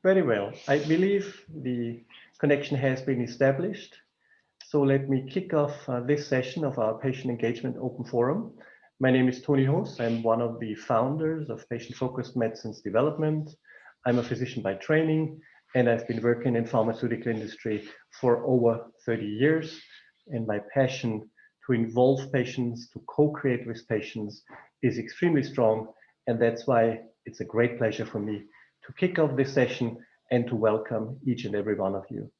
Very well. I believe the connection has been established. So let me kick off this session of our Patient Engagement Open Forum. My name is Tony Hoos. I'm one of the founders of Patient-Focused Medicines Development. I'm a physician by training, and I've been working in pharmaceutical industry for over 30 years. And my passion to involve patients, to co-create with patients is extremely strong. And that's why it's a great pleasure for me to kick off this session and to welcome each and every one of you.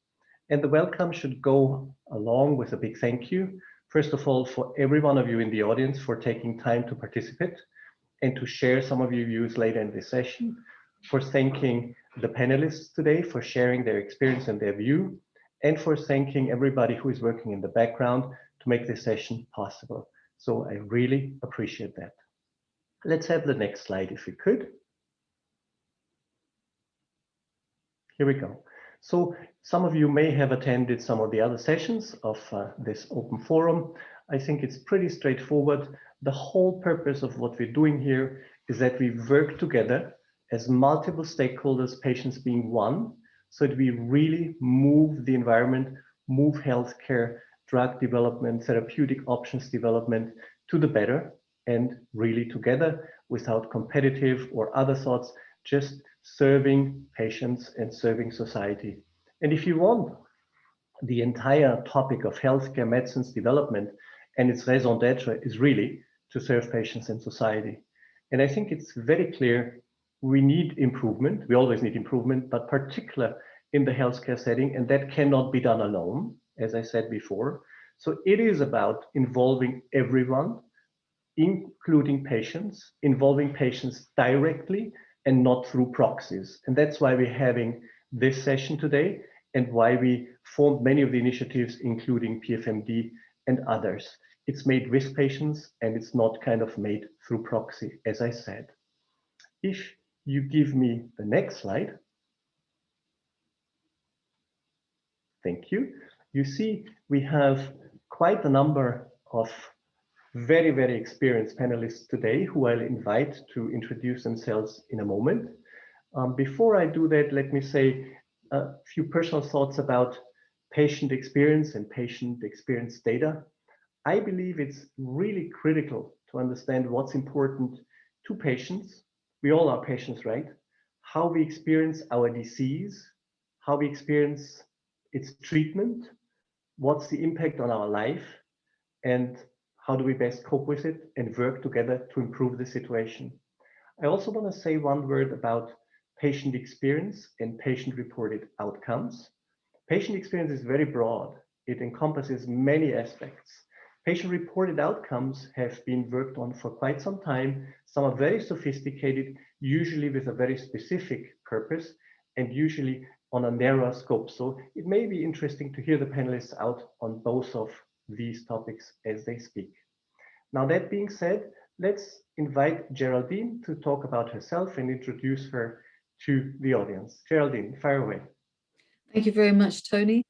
And the welcome should go along with a big thank you, first of all, for every one of you in the audience for taking time to participate and to share some of your views later in this session, for thanking the panelists today for sharing their experience and their view, and for thanking everybody who is working in the background to make this session possible. So I really appreciate that. Let's have the next slide if we could. Here we go. So some of you may have attended some of the other sessions of this open forum. I think it's pretty straightforward. The whole purpose of what we're doing here is that we work together as multiple stakeholders, patients being one, so that we really move the environment, move healthcare, drug development, therapeutic options development to the better, and really together without competitive or other thoughts, just serving patients and serving society. And if you want the entire topic of healthcare medicines development and its raison d'etre is really to serve patients and society. And I think it's very clear we need improvement. We always need improvement, but particular in the healthcare setting, and that cannot be done alone, as I said before. So it is about involving everyone, including patients, involving patients directly and not through proxies. And that's why we're having this session today and why we formed many of the initiatives, including PFMD and others. It's made with patients and it's not kind of made through proxy, as I said. If you give me the next slide. Thank you. You see, we have quite a number of very, very experienced panelists today who I'll invite to introduce themselves in a moment. Before I do that, let me say a few personal thoughts about patient experience and patient experience data. I believe it's really critical to understand what's important to patients. We all are patients, right? How we experience our disease, how we experience its treatment, what's the impact on our life, and how do we best cope with it and work together to improve the situation. I also want to say one word about patient experience and patient-reported outcomes. Patient experience is very broad. It encompasses many aspects. Patient-reported outcomes have been worked on for quite some time. Some are very sophisticated, usually with a very specific purpose, and usually on a narrower scope. So it may be interesting to hear the panelists out on both of these topics as they speak. Now, that being said, let's invite Geraldine to talk about herself and introduce her to the audience. Geraldine, fire away. Thank you very much, Tony.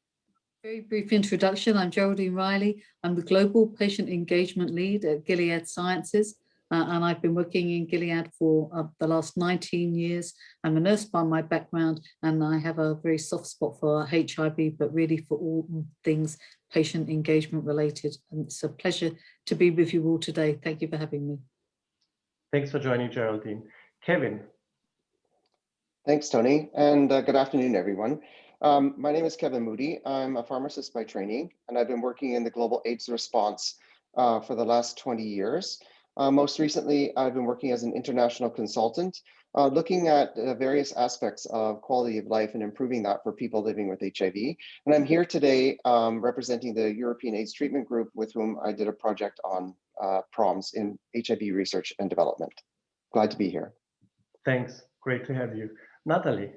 Very brief introduction. I'm Geraldine Reilly. I'm the Global Patient Engagement Lead at Gilead Sciences, and I've been working in Gilead for the last 19 years. I'm a nurse by my background, and I have a very soft spot for HIV, but really for all things patient engagement related. And it's a pleasure to be with you all today. Thank you for having me. Thanks for joining, Geraldine. Kevin. Thanks, Tony, and good afternoon, everyone. My name is Kevin Moody. I'm a pharmacist by training, and I've been working in the global AIDS response for the last 20 years. Most recently, I've been working as an international consultant, looking at various aspects of quality of life and improving that for people living with HIV. And I'm here today representing the European AIDS Treatment Group, with whom I did a project on PROMs in HIV research and development. Glad to be here. Thanks, great to have you. Natalie.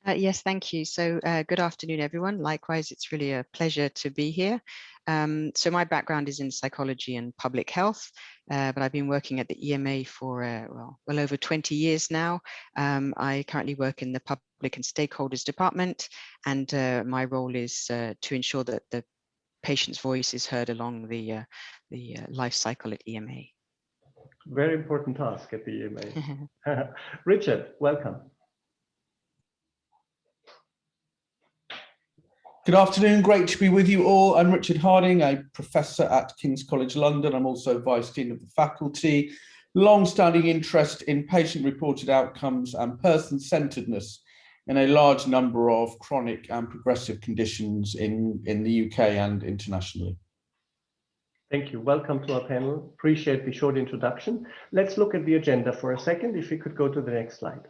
Yes, thank you. So good afternoon, everyone. Likewise, it's really a pleasure to be here. So my background is in psychology and public health, but I've been working at the EMA for well over 20 years now. I currently work in the Public and Stakeholders Department, and my role is to ensure that the patient's voice is heard along the life cycle at EMA. Very important task at the EMA. Richard, welcome. Good afternoon, great to be with you all. I'm Richard Harding, a professor at King's College London. I'm also Vice Dean of the faculty. Long-standing interest in patient-reported outcomes and person-centeredness in a large number of chronic and progressive conditions in the UK and internationally. Thank you. Welcome to our panel. Appreciate the short introduction. Let's look at the agenda for a second. If we could go to the next slide.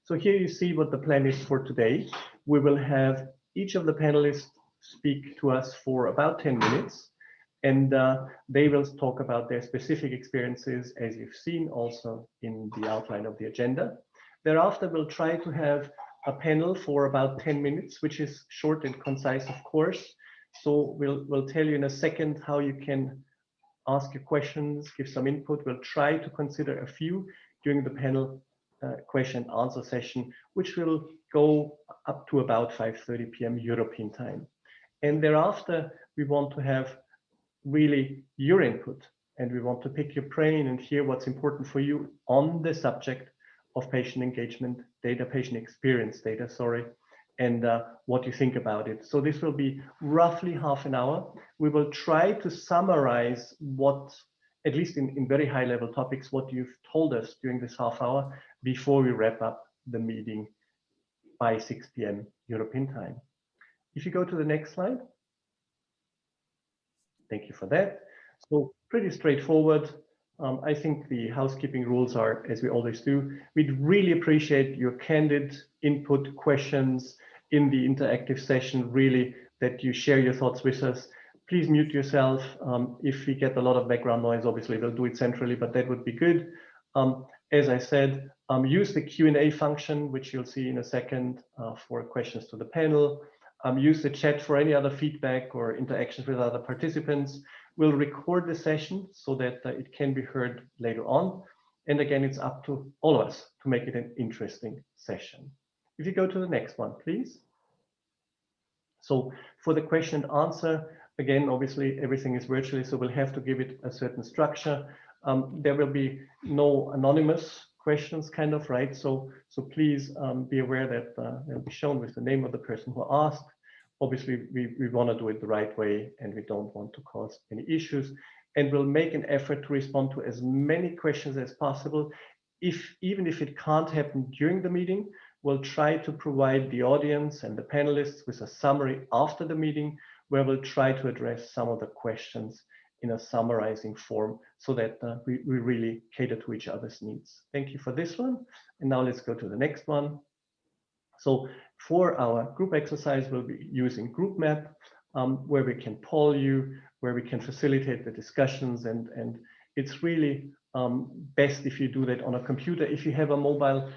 So here you see what the plan is for today. We will have each of the panelists speak to us for about 10 minutes, and they will talk about their specific experiences, as you've seen also in the outline of the agenda. Thereafter, we'll try to have a panel for about 10 minutes, which is short and concise, of course. So we'll tell you in a second how you can ask your questions, give some input. We'll try to consider a few during the panel question and answer session, which will go up to about 5:30 p.m. European time. And thereafter, we want to have really your input, and we want to pick your brain and hear what's important for you on the subject of patient engagement data, patient experience data, sorry, and what you think about it. So this will be roughly half an hour. We will try to summarize what, at least in very high level topics, what you've told us during this half hour before we wrap up the meeting by 6 p.m. European time. If you go to the next slide. Thank you for that. So pretty straightforward. I think the housekeeping rules are, as we always do, we'd really appreciate your candid input, questions in the interactive session, really, that you share your thoughts with us. Please mute yourself. If we get a lot of background noise, obviously we'll do it centrally, but that would be good. As I said, use the Q&A function, which you'll see in a second, for questions to the panel. Use the chat for any other feedback or interactions with other participants. We'll record the session so that it can be heard later on. And again, it's up to all of us to make it an interesting session. If you go to the next one, please. So for the question and answer, again, obviously everything is virtually, so we'll have to give it a certain structure. There will be no anonymous questions, kind of, right? So please be aware that they'll be shown with the name of the person who asked. Obviously, we want to do it the right way, and we don't want to cause any issues. And we'll make an effort to respond to as many questions as possible. Even if it can't happen during the meeting, we'll try to provide the audience and the panelists with a summary after the meeting, where we'll try to address some of the questions in a summarizing form so that we really cater to each other's needs. Thank you for this one. And now let's go to the next one. So for our group exercise, we'll be using GroupMap, where we can poll you, where we can facilitate the discussions. And it's really best if you do that on a computer. If you have a mobile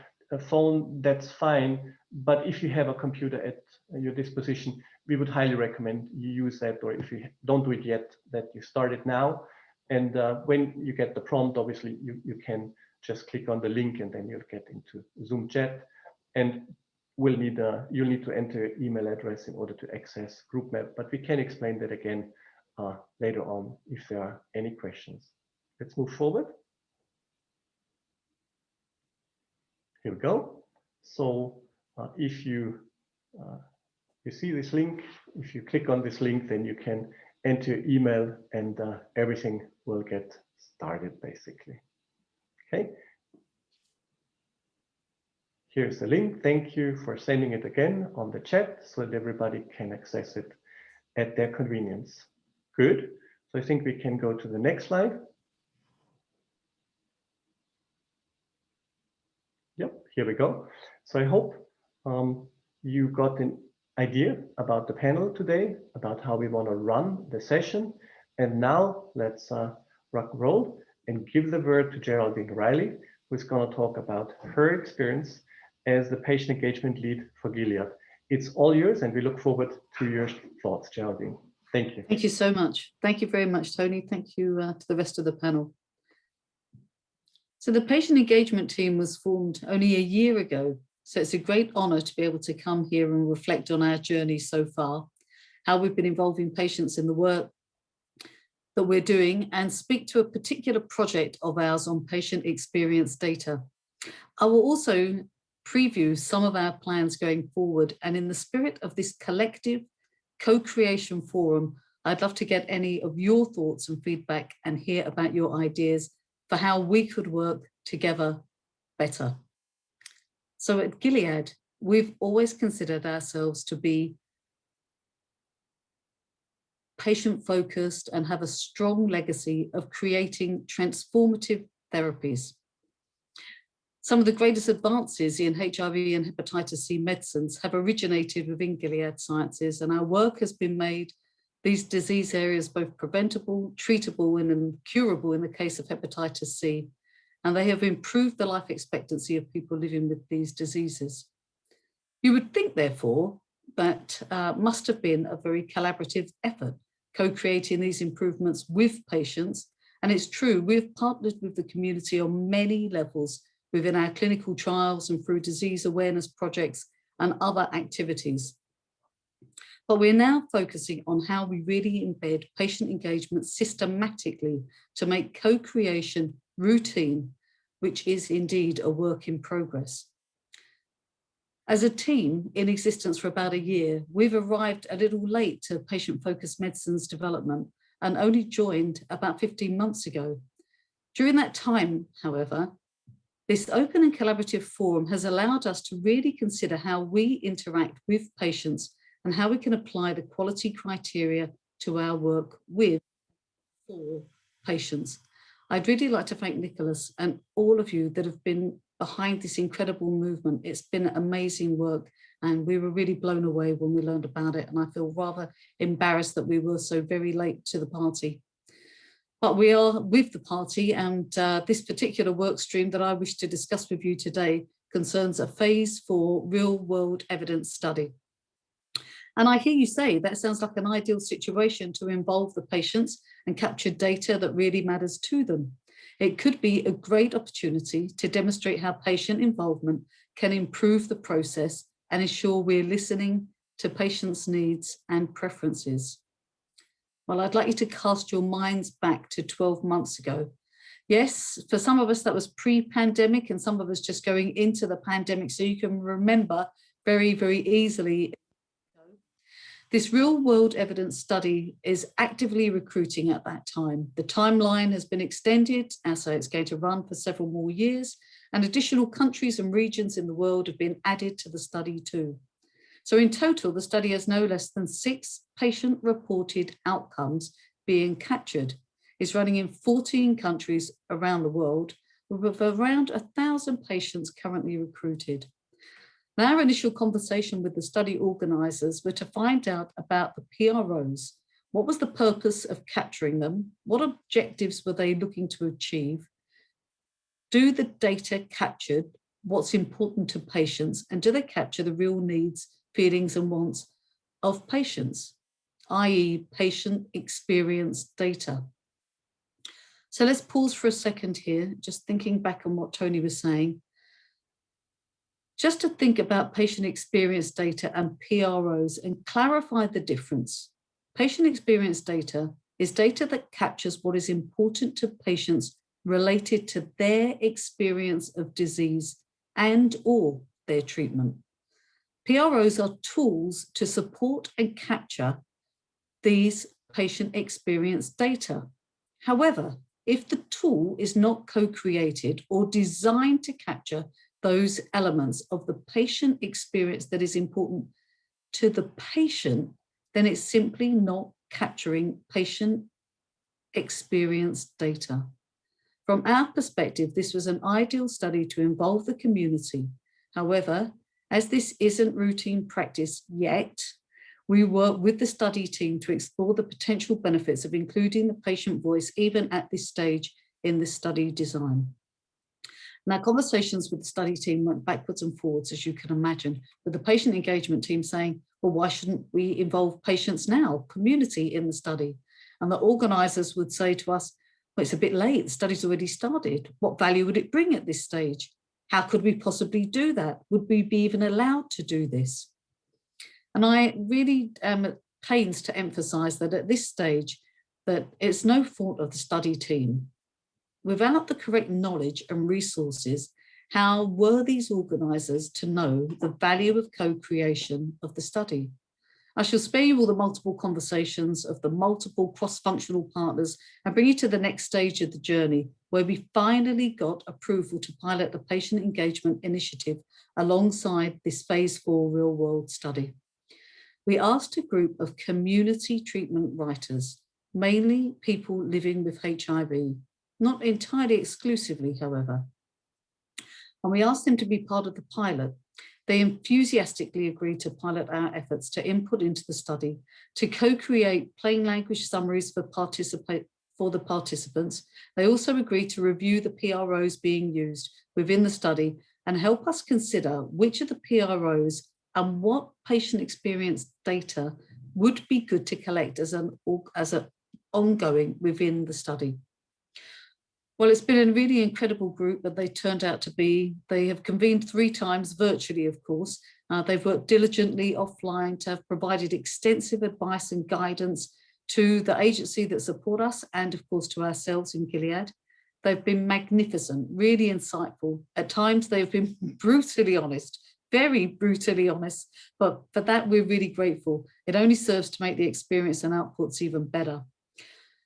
phone, that's fine. But if you have a computer at your disposition, we would highly recommend you use that, or if you don't do it yet, that you start it now. And when you get the prompt, obviously you can just click on the link and then you'll get into Zoom chat. And you'll need to enter your email address in order to access GroupMap, but we can explain that again later on if there are any questions. Let's move forward. Here we go. So if you see this link, if you click on this link, then you can enter your email and everything will get started basically. Okay. Here's the link. Thank you for sending it again on the chat so that everybody can access it at their convenience. Good. So I think we can go to the next slide. Yep, here we go. So I hope you got an idea about the panel today, about how we want to run the session. And now let's rock and roll and give the word to Geraldine Reilly, who's going to talk about her experience as the patient engagement lead for Gilead. It's all yours, and we look forward to your thoughts, Geraldine. Thank you. Thank you so much. Thank you very much, Tony. Thank you to the rest of the panel. So the patient engagement team was formed only a year ago. So it's a great honor to be able to come here and reflect on our journey so far, how we've been involving patients in the work that we're doing, and speak to a particular project of ours on patient experience data. I will also preview some of our plans going forward. And in the spirit of this collective co-creation forum, I'd love to get any of your thoughts and feedback and hear about your ideas for how we could work together better. So at Gilead, we've always considered ourselves to be patient-focused and have a strong legacy of creating transformative therapies. Some of the greatest advances in HIV and hepatitis C medicines have originated within Gilead Sciences, and our work has been made these disease areas both preventable, treatable, and curable in the case of hepatitis C, and they have improved the life expectancy of people living with these diseases. You would think, therefore, that must have been a very collaborative effort, co-creating these improvements with patients. And it's true, we've partnered with the community on many levels within our clinical trials and through disease awareness projects and other activities. But we're now focusing on how we really embed patient engagement systematically to make co-creation routine, which is indeed a work in progress. As a team in existence for about a year, we've arrived a little late to patient-focused medicines development and only joined about 15 months ago. During that time, however, this open and collaborative forum has allowed us to really consider how we interact with patients and how we can apply the quality criteria to our work with for patients. I'd really like to thank Nicholas and all of you that have been behind this incredible movement. It's been amazing work, and we were really blown away when we learned about it, and I feel rather embarrassed that we were so very late to the party. But we are with the party, and this particular work stream that I wish to discuss with you today concerns a phase 4 real-world evidence study. And I hear you say that sounds like an ideal situation to involve the patients and capture data that really matters to them. It could be a great opportunity to demonstrate how patient involvement can improve the process and ensure we're listening to patients' needs and preferences. Well, I'd like you to cast your minds back to 12 months ago. Yes, for some of us that was pre-pandemic and some of us just going into the pandemic, so you can remember very, very easily. This real-world evidence study is actively recruiting at that time. The timeline has been extended, so it's going to run for several more years, and additional countries and regions in the world have been added to the study too. So in total, the study has no less than 6 patient-reported outcomes being captured. It's running in 14 countries around the world, with around 1,000 patients currently recruited. Now, our initial conversation with the study organisers were to find out about the PROs. What was the purpose of capturing them? What objectives were they looking to achieve? Do the data captured what's important to patients, and do they capture the real needs, feelings and wants of patients, i.e. patient experience data? So let's pause for a second here, just thinking back on what Tony was saying. Just to think about patient experience data and PROs and clarify the difference. Patient experience data is data that captures what is important to patients related to their experience of disease and or their treatment. PROs are tools to support and capture these patient experience data. However, if the tool is not co-created or designed to capture those elements of the patient experience that is important to the patient, then it's simply not capturing patient experience data. From our perspective, this was an ideal study to involve the community. However, as this isn't routine practice yet, we work with the study team to explore the potential benefits of including the patient voice even at this stage in the study design. Now, conversations with the study team went backwards and forwards, as you can imagine, with the patient engagement team saying, well, why shouldn't we involve patients now, community in the study? And the organisers would say to us, well, it's a bit late, the study's already started. What value would it bring at this stage? How could we possibly do that? Would we be even allowed to do this? And I really am at pains to emphasise that at this stage, that it's no fault of the study team. Without the correct knowledge and resources, How were these organisers to know the value of co-creation of the study? I shall spare you all the multiple conversations of the multiple cross-functional partners and bring you to the next stage of the journey, where we finally got approval to pilot the patient engagement initiative alongside this phase 4 real-world study. We asked a group of community treatment writers, mainly people living with HIV, not entirely exclusively, however. And we asked them to be part of the pilot. They enthusiastically agreed to pilot our efforts to input into the study, to co-create plain language summaries for the participants. They also agreed to review the PROs being used within the study and help us consider which of the PROs and what patient experience data would be good to collect as an ongoing within the study. Well, it's been a really incredible group that they turned out to be. They have convened 3 times virtually, of course. They've worked diligently offline to have provided extensive advice and guidance to the agency that support us and, of course, to ourselves in Gilead. They've been magnificent, really insightful. At times, they've been brutally honest, very brutally honest, but for that, we're really grateful. It only serves to make the experience and outputs even better.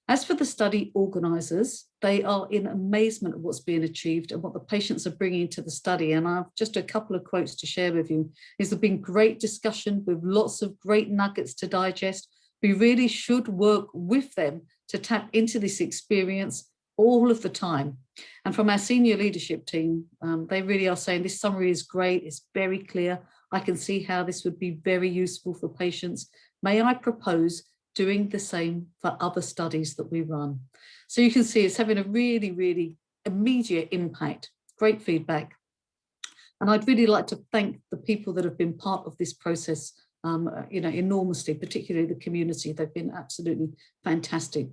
As for the study organisers, they are in amazement at what's being achieved and what the patients are bringing to the study. And I've just a couple of quotes to share with you. There's been great discussion with lots of great nuggets to digest. We really should work with them to tap into this experience all of the time. And from our senior leadership team, they really are saying this summary is great, it's very clear. I can see how this would be very useful for patients. May I propose doing the same for other studies that we run? So you can see it's having a really, really immediate impact, great feedback. And I'd really like to thank the people that have been part of this process, enormously, particularly the community. They've been absolutely fantastic.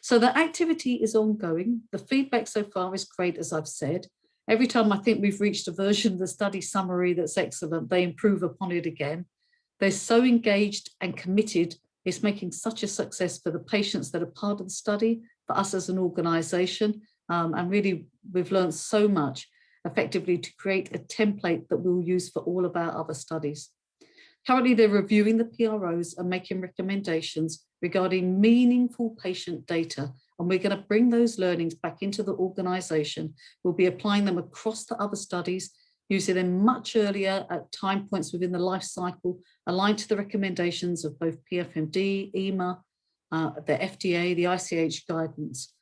So the activity is ongoing. The feedback so far is great, as I've said. Every time I think we've reached a version of the study summary that's excellent, they improve upon it again. They're so engaged and committed. It's making such a success for the patients that are part of the study, for us as an organisation, and really we've learned so much effectively to create a template that we'll use for all of our other studies. Currently, they're reviewing the PROs and making recommendations regarding meaningful patient data, and we're going to bring those learnings back into the organisation. We'll be applying them across the other studies, using them much earlier at time points within the life cycle, aligned to the recommendations of both PFMD, EMA, the FDA, the ICH guidance.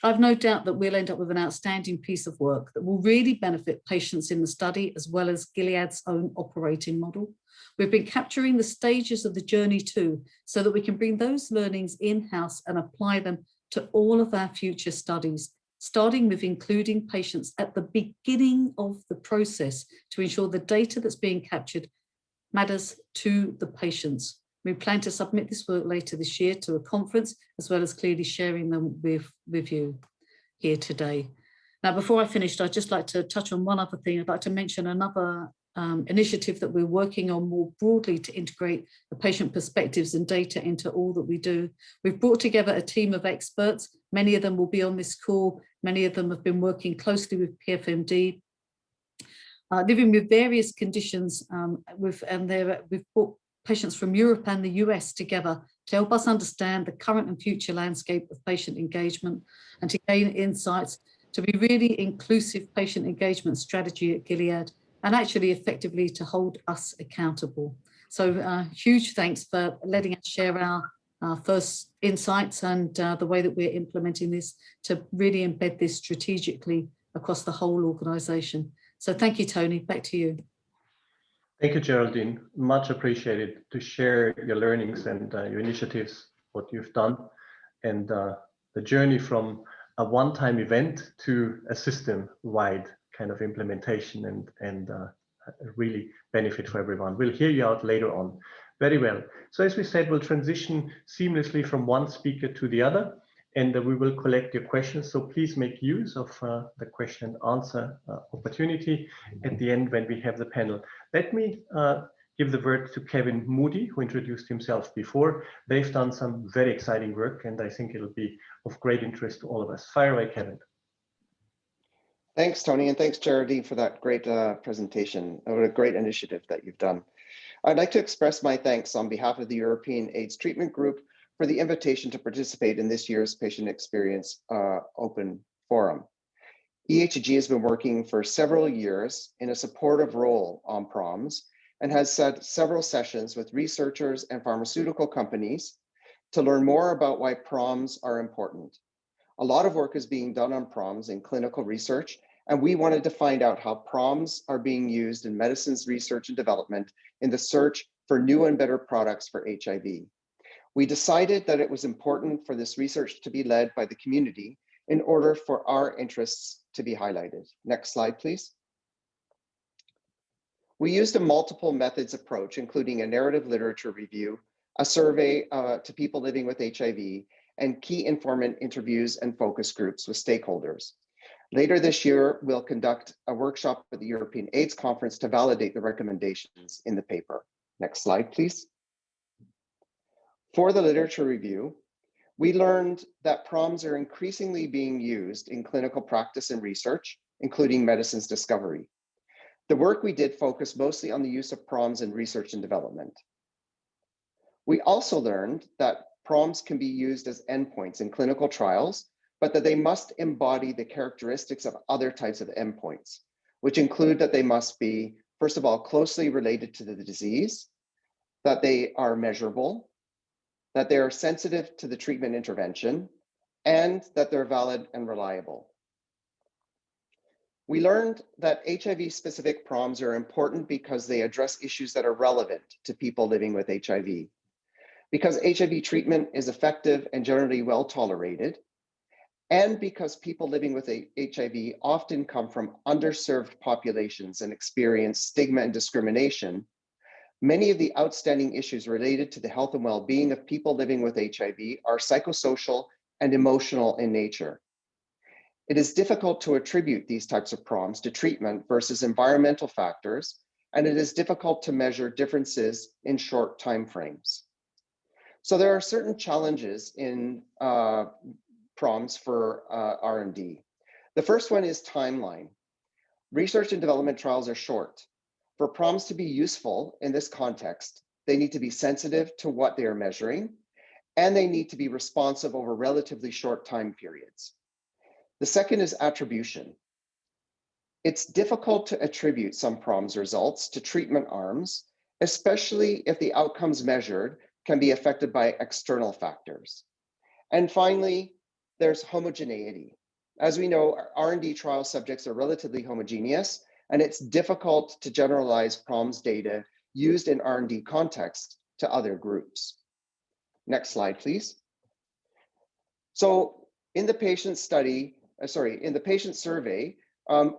I've no doubt that we'll end up with an outstanding piece of work that will really benefit patients in the study, as well as Gilead's own operating model. We've been capturing the stages of the journey too, so that we can bring those learnings in-house and apply them to all of our future studies, starting with including patients at the beginning of the process to ensure the data that's being captured matters to the patients. We plan to submit this work later this year to a conference, as well as clearly sharing them with you here today. Now, before I finish, I'd just like to touch on one other thing. I'd like to mention another initiative that we're working on more broadly to integrate the patient perspectives and data into all that we do. We've brought together a team of experts. Many of them will be on this call. Many of them have been working closely with PFMD, living with various conditions, we've brought patients from Europe and the US together to help us understand the current and future landscape of patient engagement and to gain insights to be really inclusive patient engagement strategy at Gilead, and actually effectively to hold us accountable. So huge thanks for letting us share our first insights and the way that we're implementing this to really embed this strategically across the whole organisation. So thank you, Tony, back to you. Thank you, Geraldine. Much appreciated to share your learnings and your initiatives, what you've done, and the journey from a one-time event to a system-wide kind of implementation and really benefit for everyone. We'll hear you out later on. Very well. So as we said, we'll transition seamlessly from one speaker to the other, and we will collect your questions. So please make use of the question and answer opportunity at the end when we have the panel. Let me give the word to Kevin Moody, who introduced himself before. They've done some very exciting work, and I think it'll be of great interest to all of us. Fire away, Kevin. Thanks, Tony, and thanks, Geraldine, for that great presentation. What a great initiative that you've done. I'd like to express my thanks on behalf of the European AIDS Treatment Group for the invitation to participate in this year's Patient Experience Open Forum. EHG has been working for several years in a supportive role on PROMs and has had several sessions with researchers and pharmaceutical companies to learn more about why PROMs are important. A lot of work is being done on PROMs in clinical research, and we wanted to find out how PROMs are being used in medicines research and development in the search for new and better products for HIV. We decided that it was important for this research to be led by the community in order for our interests to be highlighted. Next slide, please. We used a multiple methods approach, including a narrative literature review, a survey to people living with HIV, and key informant interviews and focus groups with stakeholders. Later this year, we'll conduct a workshop at the European AIDS Conference to validate the recommendations in the paper. Next slide, please. For the literature review, we learned that PROMs are increasingly being used in clinical practice and research, including medicines discovery. The work we did focused mostly on the use of PROMs in research and development. We also learned that PROMs can be used as endpoints in clinical trials, but that they must embody the characteristics of other types of endpoints, which include that they must be, first of all, closely related to the disease, that they are measurable, that they are sensitive to the treatment intervention, and that they're valid and reliable. We learned that HIV-specific PROMs are important because they address issues that are relevant to people living with HIV. Because HIV treatment is effective and generally well tolerated, and because people living with HIV often come from underserved populations and experience stigma and discrimination, many of the outstanding issues related to the health and well-being of people living with HIV are psychosocial and emotional in nature. It is difficult to attribute these types of PROMs to treatment versus environmental factors, and it is difficult to measure differences in short timeframes. So there are certain challenges in PROMs for R&D. The first one is timeline. Research and development trials are short. For PROMs to be useful in this context, they need to be sensitive to what they are measuring, and they need to be responsive over relatively short time periods. The second is attribution. It's difficult to attribute some PROMs results to treatment arms, especially if the outcomes measured can be affected by external factors. And finally, there's homogeneity. As we know, R&D trial subjects are relatively homogeneous, and it's difficult to generalize PROMs data used in R&D context to other groups. Next slide, please. So in the patient survey,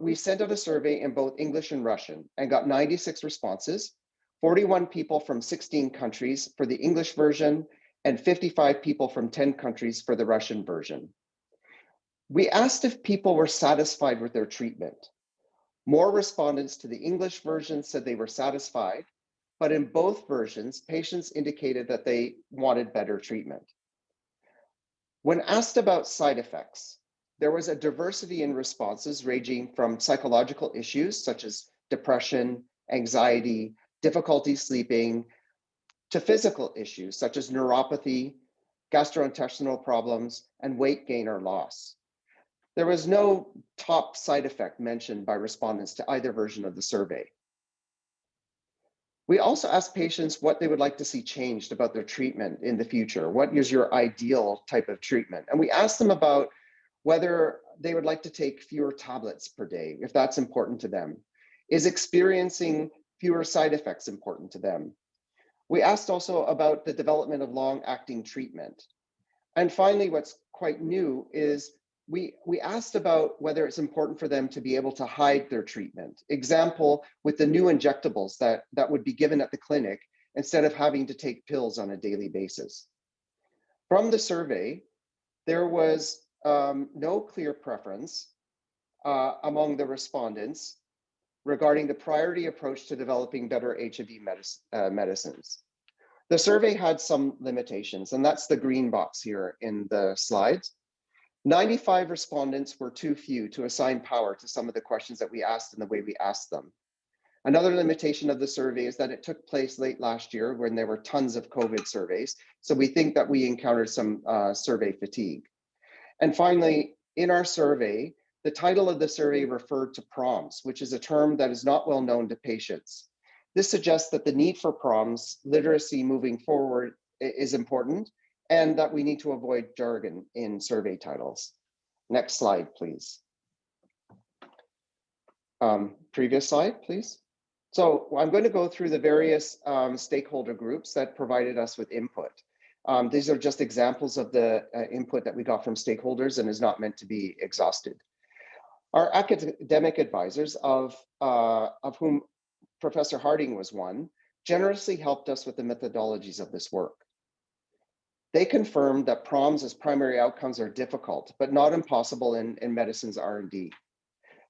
we sent out a survey in both English and Russian and got 96 responses, 41 people from 16 countries for the English version, and 55 people from 10 countries for the Russian version. We asked if people were satisfied with their treatment. More respondents to the English version said they were satisfied, but in both versions, patients indicated that they wanted better treatment. When asked about side effects, there was a diversity in responses ranging from psychological issues such as depression, anxiety, difficulty sleeping, to physical issues such as neuropathy, gastrointestinal problems, and weight gain or loss. There was no top side effect mentioned by respondents to either version of the survey. We also asked patients what they would like to see changed about their treatment in the future. What is your ideal type of treatment? And we asked them about whether they would like to take fewer tablets per day, if that's important to them. Is experiencing fewer side effects important to them? We asked also about the development of long-acting treatment. And finally, what's quite new is we asked about whether it's important for them to be able to hide their treatment. Example, with the new injectables that would be given at the clinic instead of having to take pills on a daily basis. From the survey, there was no clear preference among the respondents regarding the priority approach to developing better HIV medicines. The survey had some limitations, and that's the green box here in the slides. 95 respondents were too few to assign power to some of the questions that we asked and the way we asked them. Another limitation of the survey is that it took place late last year when there were tons of COVID surveys. So we think that we encountered some survey fatigue. And finally, in our survey, the title of the survey referred to PROMs, which is a term that is not well known to patients. This suggests that the need for PROMs literacy moving forward is important, and that we need to avoid jargon in survey titles. Next slide, please. Previous slide, please. So I'm going to go through the various stakeholder groups that provided us with input. These are just examples of the input that we got from stakeholders and is not meant to be exhausted. Our academic advisors, of whom Professor Harding was one, generously helped us with the methodologies of this work. They confirmed that PROMs as primary outcomes are difficult, but not impossible in medicine's R&D.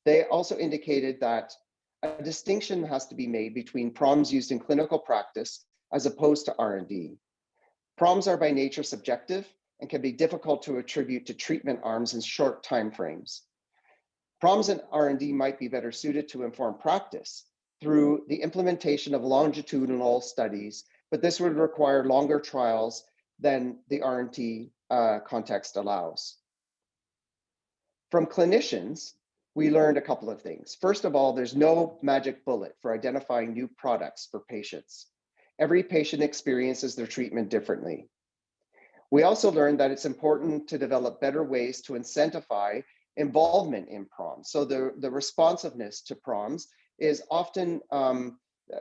They also indicated that a distinction has to be made between PROMs used in clinical practice as opposed to R&D. PROMs are by nature subjective and can be difficult to attribute to treatment arms in short timeframes. PROMs in R&D might be better suited to inform practice through the implementation of longitudinal studies, but this would require longer trials than the R&D context allows. From clinicians, we learned a couple of things. First of all, there's no magic bullet for identifying new products for patients. Every patient experiences their treatment differently. We also learned that it's important to develop better ways to incentivize involvement in PROMs. So the responsiveness to PROMs is often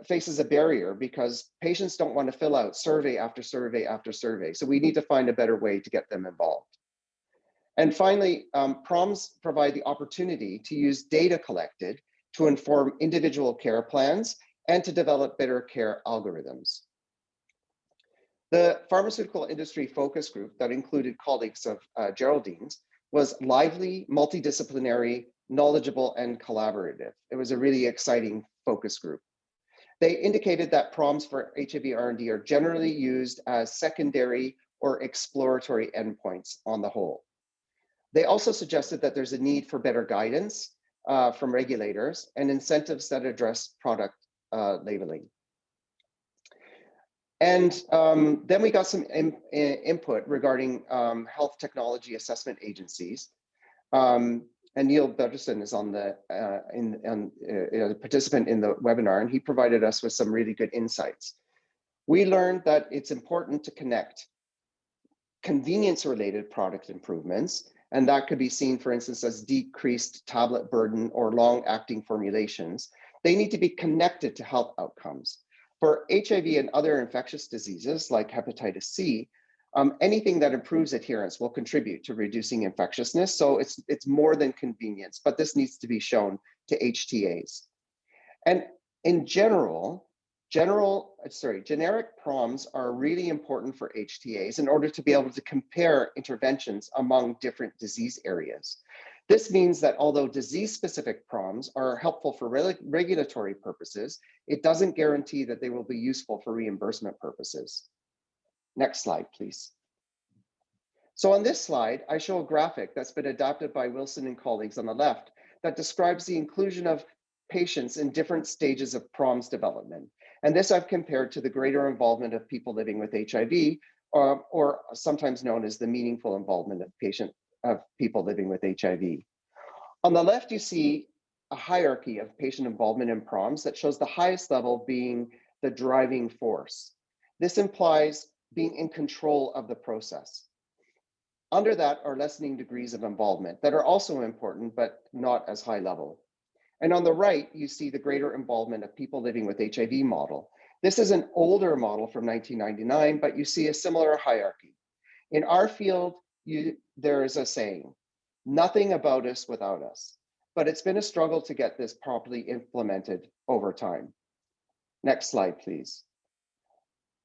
faces a barrier because patients don't want to fill out survey after survey after survey. So we need to find a better way to get them involved. And finally, PROMs provide the opportunity to use data collected to inform individual care plans and to develop better care algorithms. The pharmaceutical industry focus group that included colleagues of Geraldine's was lively, multidisciplinary, knowledgeable, and collaborative. It was a really exciting focus group. They indicated that PROMs for HIV R&D are generally used as secondary or exploratory endpoints on the whole. They also suggested that there's a need for better guidance from regulators and incentives that address product labeling. And then we got some input regarding health technology assessment agencies. And Neil Betterson is on the participant in the webinar, and he provided us with some really good insights. We learned that it's important to connect convenience-related product improvements, and that could be seen, for instance, as decreased tablet burden or long-acting formulations. They need to be connected to health outcomes. For HIV and other infectious diseases like hepatitis C, anything that improves adherence will contribute to reducing infectiousness. So it's more than convenience, but this needs to be shown to HTAs. And in generic PROMs are really important for HTAs in order to be able to compare interventions among different disease areas. This means that although disease-specific PROMs are helpful for regulatory purposes, it doesn't guarantee that they will be useful for reimbursement purposes. Next slide, please. So on this slide, I show a graphic that's been adapted by Wilson and colleagues on the left that describes the inclusion of patients in different stages of PROMs development. And this I've compared to the greater involvement of people living with HIV, or sometimes known as the meaningful involvement of people living with HIV. On the left, you see a hierarchy of patient involvement in PROMs that shows the highest level being the driving force. This implies being in control of the process. Under that are lessening degrees of involvement that are also important, but not as high level. And on the right, you see the greater involvement of people living with HIV model. This is an older model from 1999, but you see a similar hierarchy. In our field, there is a saying, nothing about us without us, but it's been a struggle to get this properly implemented over time. Next slide, please.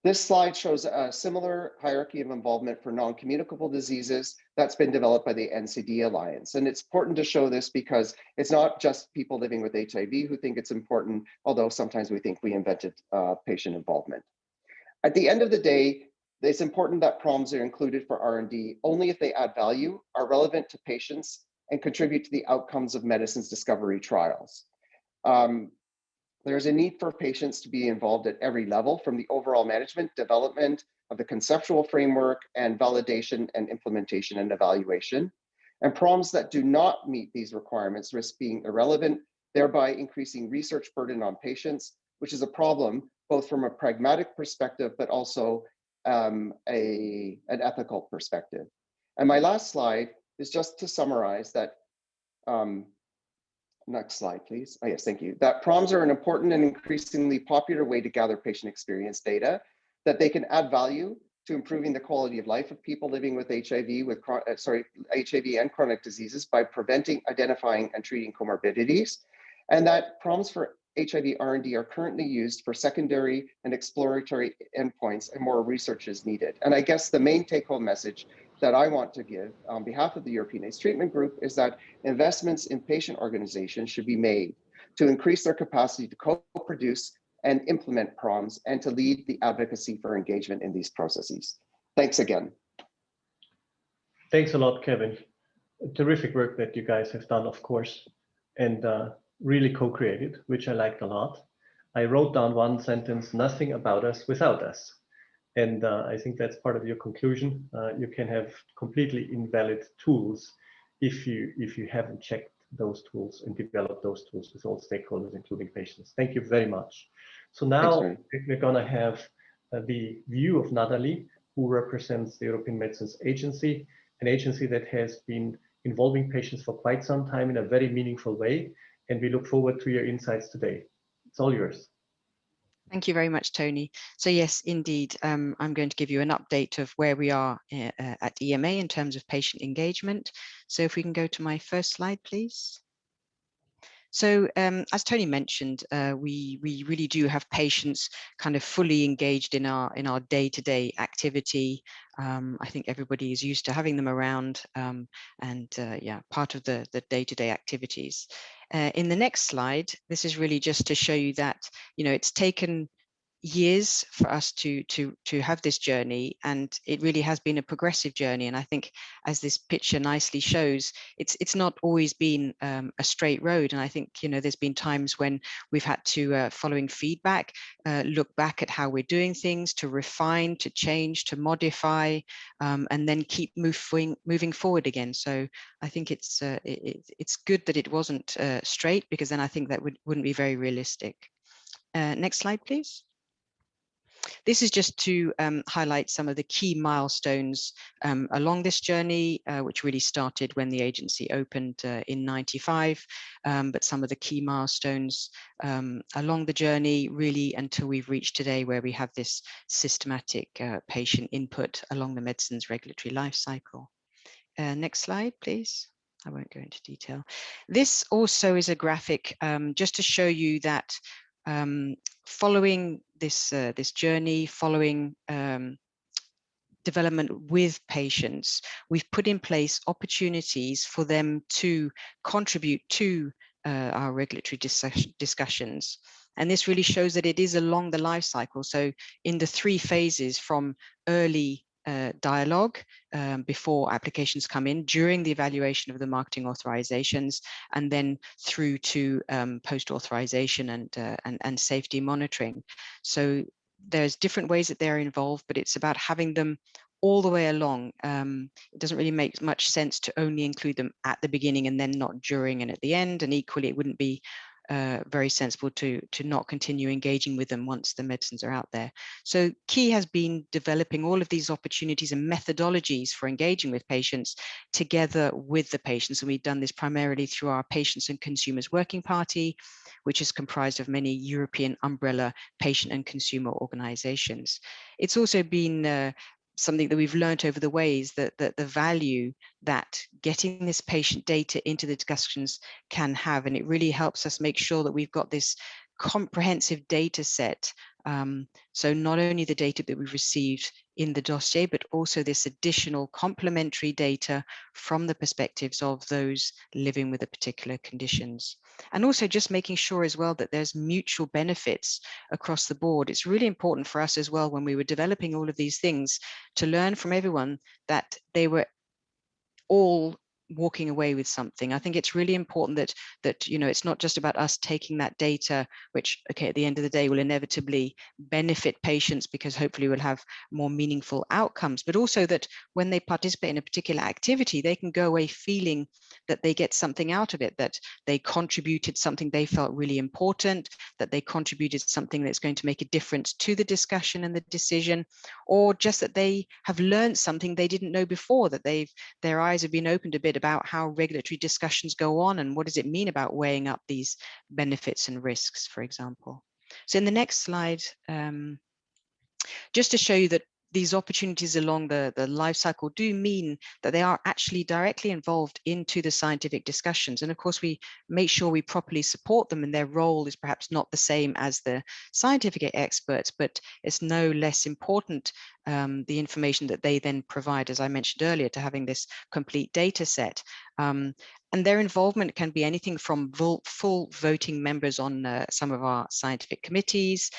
This slide shows a similar hierarchy of involvement for non-communicable diseases that's been developed by the NCD Alliance. And it's important to show this because it's not just people living with HIV who think it's important, although sometimes we think we invented patient involvement. At the end of the day, It's important that PROMs are included for R&D only if they add value, are relevant to patients, and contribute to the outcomes of medicines discovery trials. There's a need for patients to be involved at every level, from the overall management, development of the conceptual framework, and validation and implementation and evaluation. And PROMs that do not meet these requirements risk being irrelevant, thereby increasing research burden on patients, which is a problem both from a pragmatic perspective, but also an ethical perspective. And my last slide is just to summarize that. Next slide, please. Oh, yes, thank you. That PROMs are an important and increasingly popular way to gather patient experience data, that they can add value to improving the quality of life of people living with HIV and chronic diseases by preventing, identifying, and treating comorbidities, and that PROMs for HIV R&D are currently used for secondary and exploratory endpoints, and more research is needed. And I guess the main take-home message that I want to give on behalf of the European AIDS Treatment Group is that investments in patient organizations should be made to increase their capacity to co-produce and implement PROMs, and to lead the advocacy for engagement in these processes. Thanks again. Thanks a lot, Kevin. Terrific work that you guys have done, of course, and really co-created, which I liked a lot. I wrote down one sentence: nothing about us without us. And I think that's part of your conclusion. You can have completely invalid tools if you haven't checked those tools and developed those tools with all stakeholders, including patients. Thank you very much. So now we're going to have the view of Natalie, who represents the European Medicines Agency, an agency that has been involving patients for quite some time in a very meaningful way. And we look forward to your insights today. It's all yours. Thank you very much, Tony. So yes, indeed, I'm going to give you an update of where we are at EMA in terms of patient engagement. So if we can go to my first slide, please. So as Tony mentioned, we really do have patients kind of fully engaged in our day-to-day activity. I think everybody is used to having them around, and yeah, part of the day-to-day activities. In the next slide, this is really just to show you that, you know, it's taken years for us to have this journey, and it really has been a progressive journey. And I think, as this picture nicely shows, it's not always been a straight road. And I think, you know, there's been times when we've had to, following feedback, look back at how we're doing things, to refine, to change, to modify, and then keep moving forward again. So I think it's good that it wasn't straight, because then I think that wouldn't be very realistic. Next slide, please. This is just to highlight some of the key milestones along this journey, which really started when the agency opened in '95, but some of the key milestones along the journey, really until we've reached today, where we have this systematic patient input along the medicine's regulatory life cycle. Next slide, please. I won't go into detail. This also is a graphic just to show you that following this journey, following development with patients, we've put in place opportunities for them to contribute to our regulatory discussions. And this really shows that it is along the life cycle. So in the 3 phases, from early dialogue before applications come in, during the evaluation of the marketing authorizations, and then through to post-authorization and safety monitoring. So there's different ways that they're involved, but it's about having them all the way along. It doesn't really make much sense to only include them at the beginning and then not during and at the end. And equally, it wouldn't be very sensible to not continue engaging with them once the medicines are out there. So key has been developing all of these opportunities and methodologies for engaging with patients together with the patients. And we've done this primarily through our Patients and Consumers Working Party, which is comprised of many European umbrella patient and consumer organizations. It's also been something that we've learned over the ways that the value that getting this patient data into the discussions can have. And it really helps us make sure that we've got this comprehensive data set. So not only the data that we've received in the dossier, but also this additional complementary data from the perspectives of those living with the particular conditions. And also just making sure as well that there's mutual benefits across the board. It's really important for us as well when we were developing all of these things to learn from everyone that they were all walking away with something. I think it's really important that you know, it's not just about us taking that data, which okay, at the end of the day will inevitably benefit patients because hopefully we'll have more meaningful outcomes, but also that when they participate in a particular activity, they can go away feeling that they get something out of it, that they contributed something they felt really important, that they contributed something that's going to make a difference to the discussion and the decision, or just that they have learned something they didn't know before, that their eyes have been opened a bit about how regulatory discussions go on and what does it mean about weighing up these benefits and risks, for example. So in the next slide, just to show you that these opportunities along the life cycle do mean that they are actually directly involved into the scientific discussions. And of course, we make sure we properly support them, and their role is perhaps not the same as the scientific experts, but it's no less important, the information that they then provide, as I mentioned earlier, to having this complete data set. And their involvement can be anything from full voting members on some of our scientific committees,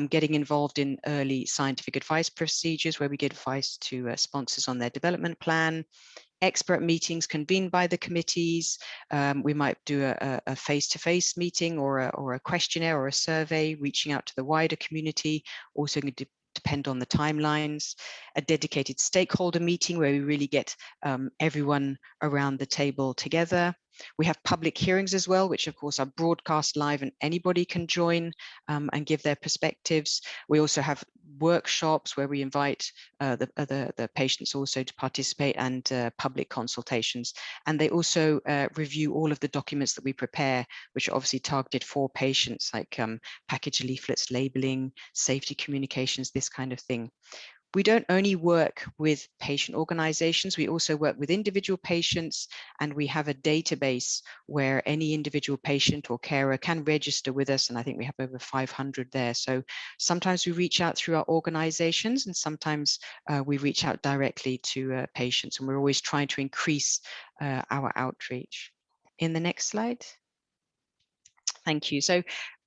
getting involved in early scientific advice procedures where we give advice to sponsors on their development plan, expert meetings convened by the committees. We might do a face-to-face meeting or a questionnaire or a survey, reaching out to the wider community, also going to depend on the timelines, a dedicated stakeholder meeting where we really get everyone around the table together. We have public hearings as well, which of course are broadcast live and anybody can join and give their perspectives. We also have workshops where we invite the patients also to participate, and public consultations. And they also review all of the documents that we prepare, which are obviously targeted for patients, like package leaflets, labeling, safety communications, this kind of thing. We don't only work with patient organizations, we also work with individual patients, and we have a database where any individual patient or carer can register with us, and I think we have over 500 there. So sometimes we reach out through our organizations, and sometimes we reach out directly to patients, and we're always trying to increase our outreach. In the next slide. Thank you. So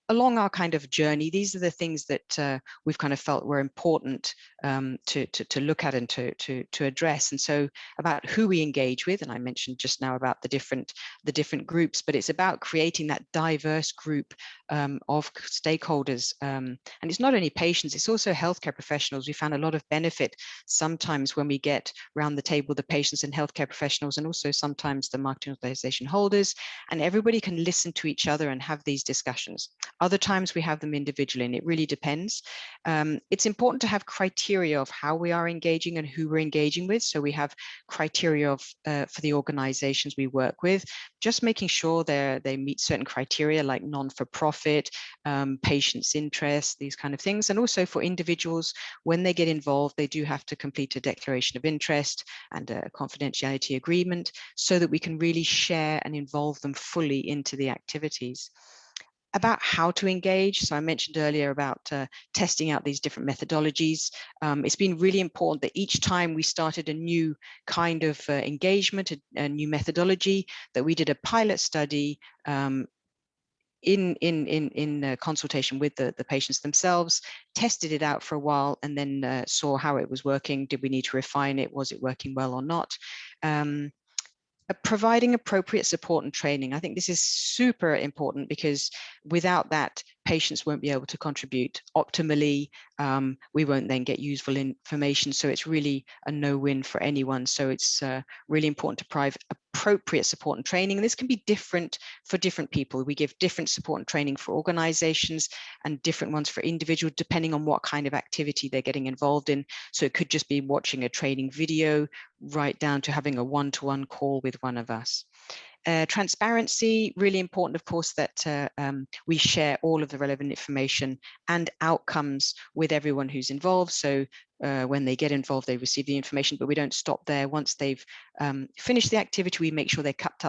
along our kind of journey, these are the things that we've kind of felt were important to look at and to address. And so about who we engage with, and I mentioned just now about the different groups, but it's about creating that diverse group of stakeholders. And it's not only patients, it's also healthcare professionals. We found a lot of benefit sometimes when we get around the table the patients and healthcare professionals, and also sometimes the marketing authorization holders, and everybody can listen to each other and have these discussions. Other times we have them individually, and it really depends. It's important to have criteria of how we are engaging and who we're engaging with. So we have criteria for the organizations we work with, just making sure they meet certain criteria like non-for-profit, patients' interest, these kind of things. And also for individuals, when they get involved, they do have to complete a declaration of interest and a confidentiality agreement so that we can really share and involve them fully into the activities. About how to engage. So I mentioned earlier about testing out these different methodologies. It's been really important that each time we started a new kind of engagement, a new methodology, that we did a pilot study in consultation with the patients themselves, tested it out for a while, and then saw how it was working. Did we need to refine it? Was it working well or not? Providing appropriate support and training. I think this is super important because without that, patients won't be able to contribute optimally. We won't then get useful information. So it's really a no-win for anyone. So it's really important to provide appropriate support and training. And this can be different for different people. We give different support and training for organizations and different ones for individuals, depending on what kind of activity they're getting involved in. So it could just be watching a training video, right down to having a one-to-one call with one of us. Transparency, really important, of course, that we share all of the relevant information and outcomes with everyone who's involved. So when they get involved, they receive the information, but we don't stop there. Once they've finished the activity, we make sure they're kept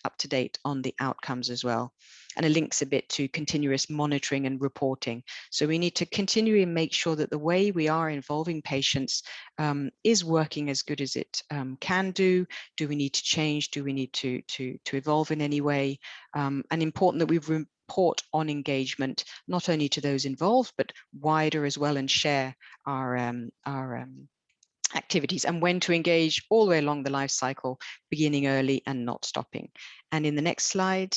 up to date on the outcomes as well. and it links a bit to continuous monitoring and reporting. So we need to continually make sure that the way we are involving patients is working as good as it can do. Do we need to change? Do we need to evolve in any way? And important that we report on engagement, not only to those involved, but wider as well, and share our activities and when to engage all the way along the life cycle, beginning early and not stopping. And in the next slide,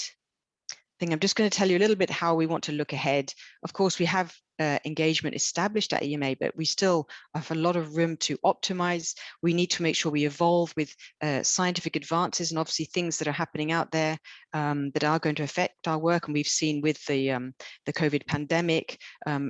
I'm just going to tell you a little bit how we want to look ahead. Of course, we have engagement established at EMA, but we still have a lot of room to optimize. We need to make sure we evolve with scientific advances and obviously things that are happening out there that are going to affect our work. And we've seen with the COVID pandemic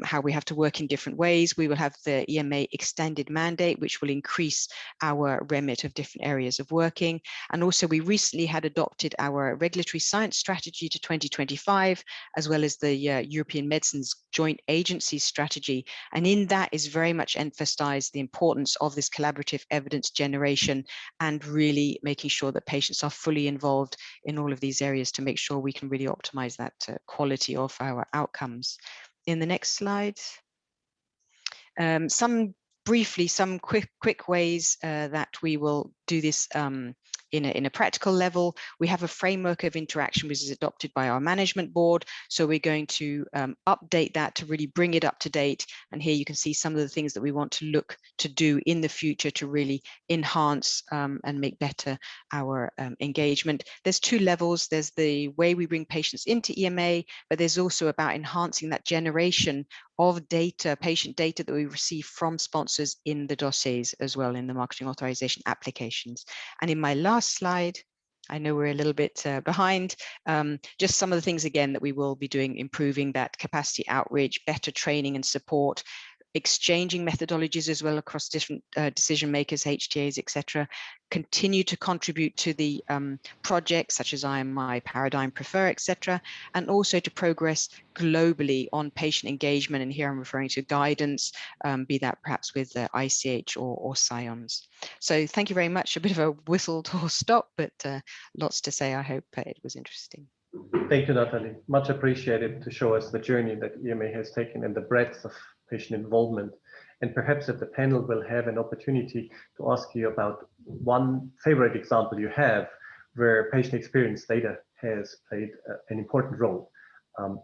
how we have to work in different ways. We will have the EMA extended mandate, which will increase our remit of different areas of working. And also we recently had adopted our regulatory science strategy to 2025, as well as the European Medicines Joint Agency strategy. And in that is very much emphasized the importance of this collaborative evidence generation and really making sure that patients are fully involved in all of these areas to make sure we can really optimize that quality of our outcomes. In the next slide, some quick ways that we will do this in a practical level. We have a framework of interaction which is adopted by our management board. So we're going to update that to really bring it up to date. And here you can see some of the things that we want to look to do in the future to really enhance and make better our engagement. There's two levels. There's the way we bring patients into EMA, but there's also about enhancing that generation of data, patient data that we receive from sponsors in the dossiers as well, in the marketing authorization applications. And in my last slide, I know we're a little bit behind, just some of the things again that we will be doing, improving that capacity outreach, better training and support, exchanging methodologies as well across different decision makers, HTAs, etc. Continue to contribute to the projects such as IMI, Paradigm, Prefer, etc. And also to progress globally on patient engagement. And here I'm referring to guidance, be that perhaps with ICH or SIONs. So thank you very much. A bit of a whistle or stop, but lots to say. I hope it was interesting. Thank you, Natalie. Much appreciated to show us the journey that EMA has taken and the breadth of patient involvement. And perhaps that the panel will have an opportunity to ask you about one favorite example you have where patient experience data has played an important role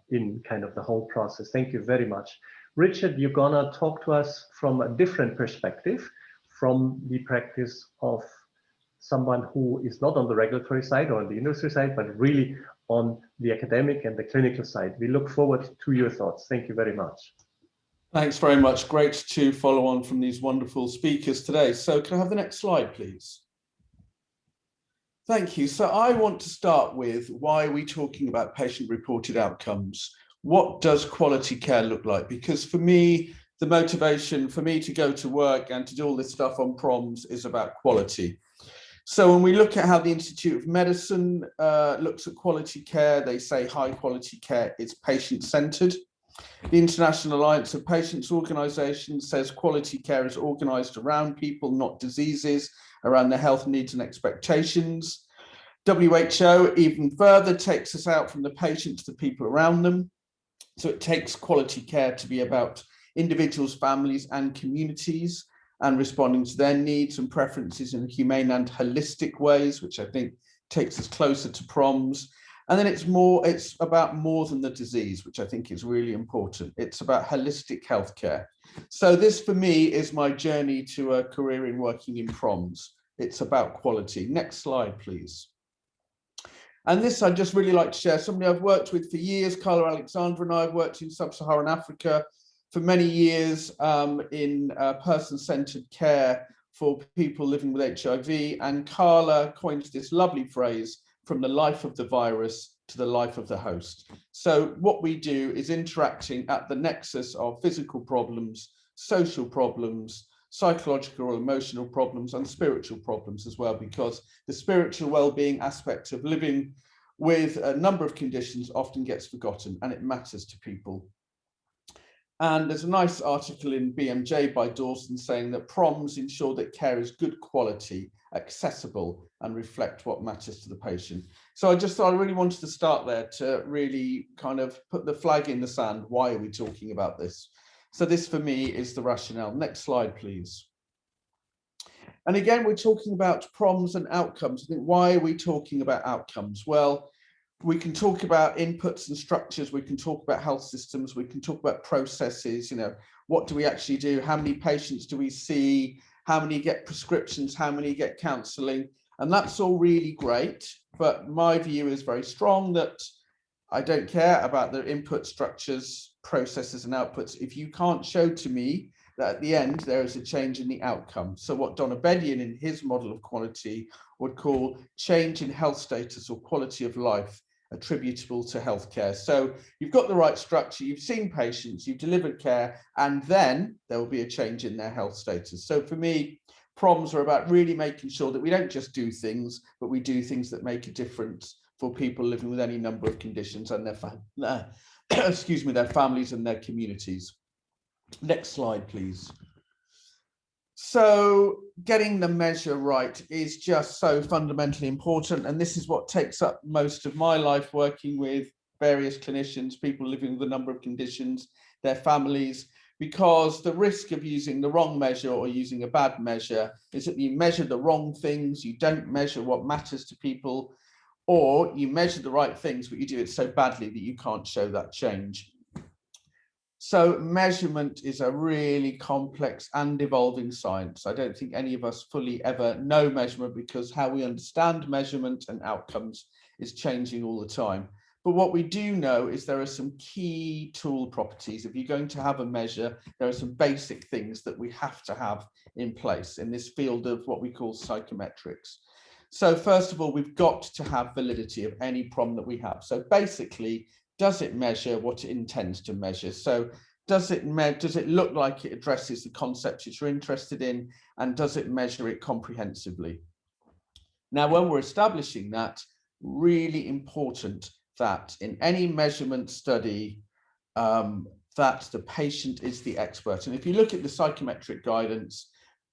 in kind of the whole process. Thank you very much. Richard, you're gonna talk to us from a different perspective, from the practice of someone who is not on the regulatory side or on the industry side, but really on the academic and the clinical side. We look forward to your thoughts. Thank you very much. Thanks very much. Great to follow on from these wonderful speakers today. So can I have the next slide, please? Thank you. So I want to start with, why are we talking about patient-reported outcomes? What does quality care look like? Because for me, the motivation for me to go to work and to do all this stuff on PROMs is about quality. So when we look at how the Institute of Medicine looks at quality care, they say high quality care is patient-centered. The International Alliance of Patients Organization says quality care is organized around people, not diseases, around their health needs and expectations. WHO even further takes us out from the patient to the people around them. So it takes quality care to be about individuals, families, and communities, and responding to their needs and preferences in humane and holistic ways, which I think takes us closer to PROMs. And then it's about more than the disease, which I think is really important. It's about holistic healthcare. So this for me is my journey to a career in working in PROMs. It's about quality. Next slide, please. And this I'd just really like to share. Somebody I've worked with for years, Carla Alexandra and I have worked in sub-Saharan Africa for many years in person-centered care for people living with HIV. And Carla coined this lovely phrase, from the life of the virus to the life of the host. So what we do is interacting at the nexus of physical problems, social problems, psychological or emotional problems, and spiritual problems as well, because the spiritual well-being aspect of living with a number of conditions often gets forgotten, and it matters to people. And there's a nice article in BMJ by Dawson saying that PROMs ensure that care is good quality, accessible, and reflect what matters to the patient. So I just thought I really wanted to start there to really kind of put the flag in the sand. Why are we talking about this? So this for me is the rationale. Next slide, please. And again, we're talking about PROMs and outcomes. I think, why are we talking about outcomes? Well, we can talk about inputs and structures, we can talk about health systems, we can talk about processes, you know, what do we actually do, how many patients do we see, how many get prescriptions, how many get counselling, and that's all really great. But my view is very strong that I don't care about the input structures, processes and outputs if you can't show to me that at the end there is a change in the outcome. So what Don Abedian in his model of quality would call change in health status or quality of life attributable to healthcare. So you've got the right structure, you've seen patients, you've delivered care, and then there will be a change in their health status. So for me, PROMs are about really making sure that we don't just do things, but we do things that make a difference for people living with any number of conditions and their excuse me, their families and their communities. Next slide, please. So getting the measure right is just so fundamentally important. And this is what takes up most of my life, working with various clinicians, people living with a number of conditions, their families, because the risk of using the wrong measure or using a bad measure is that you measure the wrong things, you don't measure what matters to people, or you measure the right things, but you do it so badly that you can't show that change. So measurement is a really complex and evolving science. I don't think any of us fully ever know measurement, because how we understand measurement and outcomes is changing all the time. But what we do know is there are some key tool properties. If you're going to have a measure, there are some basic things that we have to have in place in this field of what we call psychometrics. So first of all, we've got to have validity of any PROM that we have. So basically, does it measure what it intends to measure? So does it look like it addresses the concepts that you're interested in, and does it measure it comprehensively? Now, when we're establishing that, really important that in any measurement study, that the patient is the expert. And if you look at the psychometric guidance,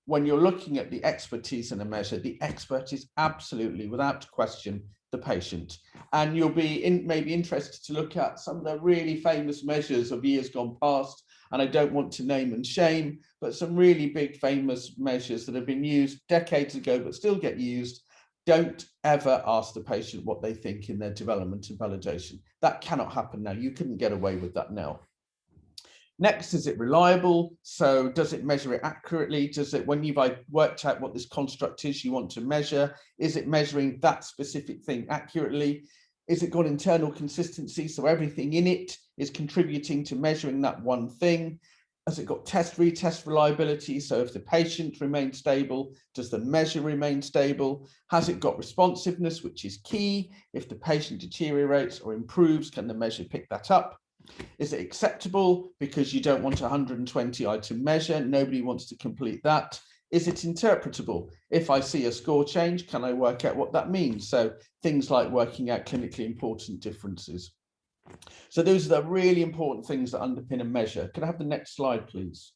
when you're looking at the expertise in a measure, the expert is absolutely, without question, the patient. And you'll be maybe interested to look at some of the really famous measures of years gone past. And I don't want to name and shame, but some really big famous measures that have been used decades ago, but still get used. Don't ever ask the patient what they think in their development and validation. That cannot happen now. You couldn't get away with that now. Next, is it reliable? So does it measure it accurately? Does it, when you've worked out what this construct is you want to measure, is it measuring that specific thing accurately? Is it got internal consistency? So everything in it is contributing to measuring that one thing. Has it got retest reliability? So if the patient remains stable, does the measure remain stable? Has it got responsiveness, which is key? If the patient deteriorates or improves, can the measure pick that up? Is it acceptable? Because you don't want a 120 item measure. Nobody wants to complete that. Is it interpretable? If I see a score change, can I work out what that means? So things like working out clinically important differences. So those are the really important things that underpin a measure. Can I have the next slide, please?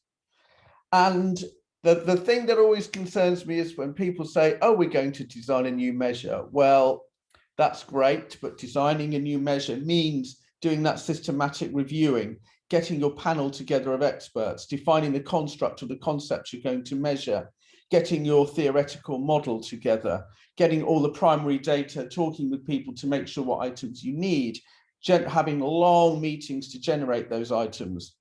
And the thing that always concerns me is when people say, oh, we're going to design a new measure. Well, that's great, but designing a new measure means doing that systematic reviewing, getting your panel together of experts, defining the construct of the concepts you're going to measure, getting your theoretical model together, getting all the primary data, talking with people to make sure what items you need, having long meetings to generate those items,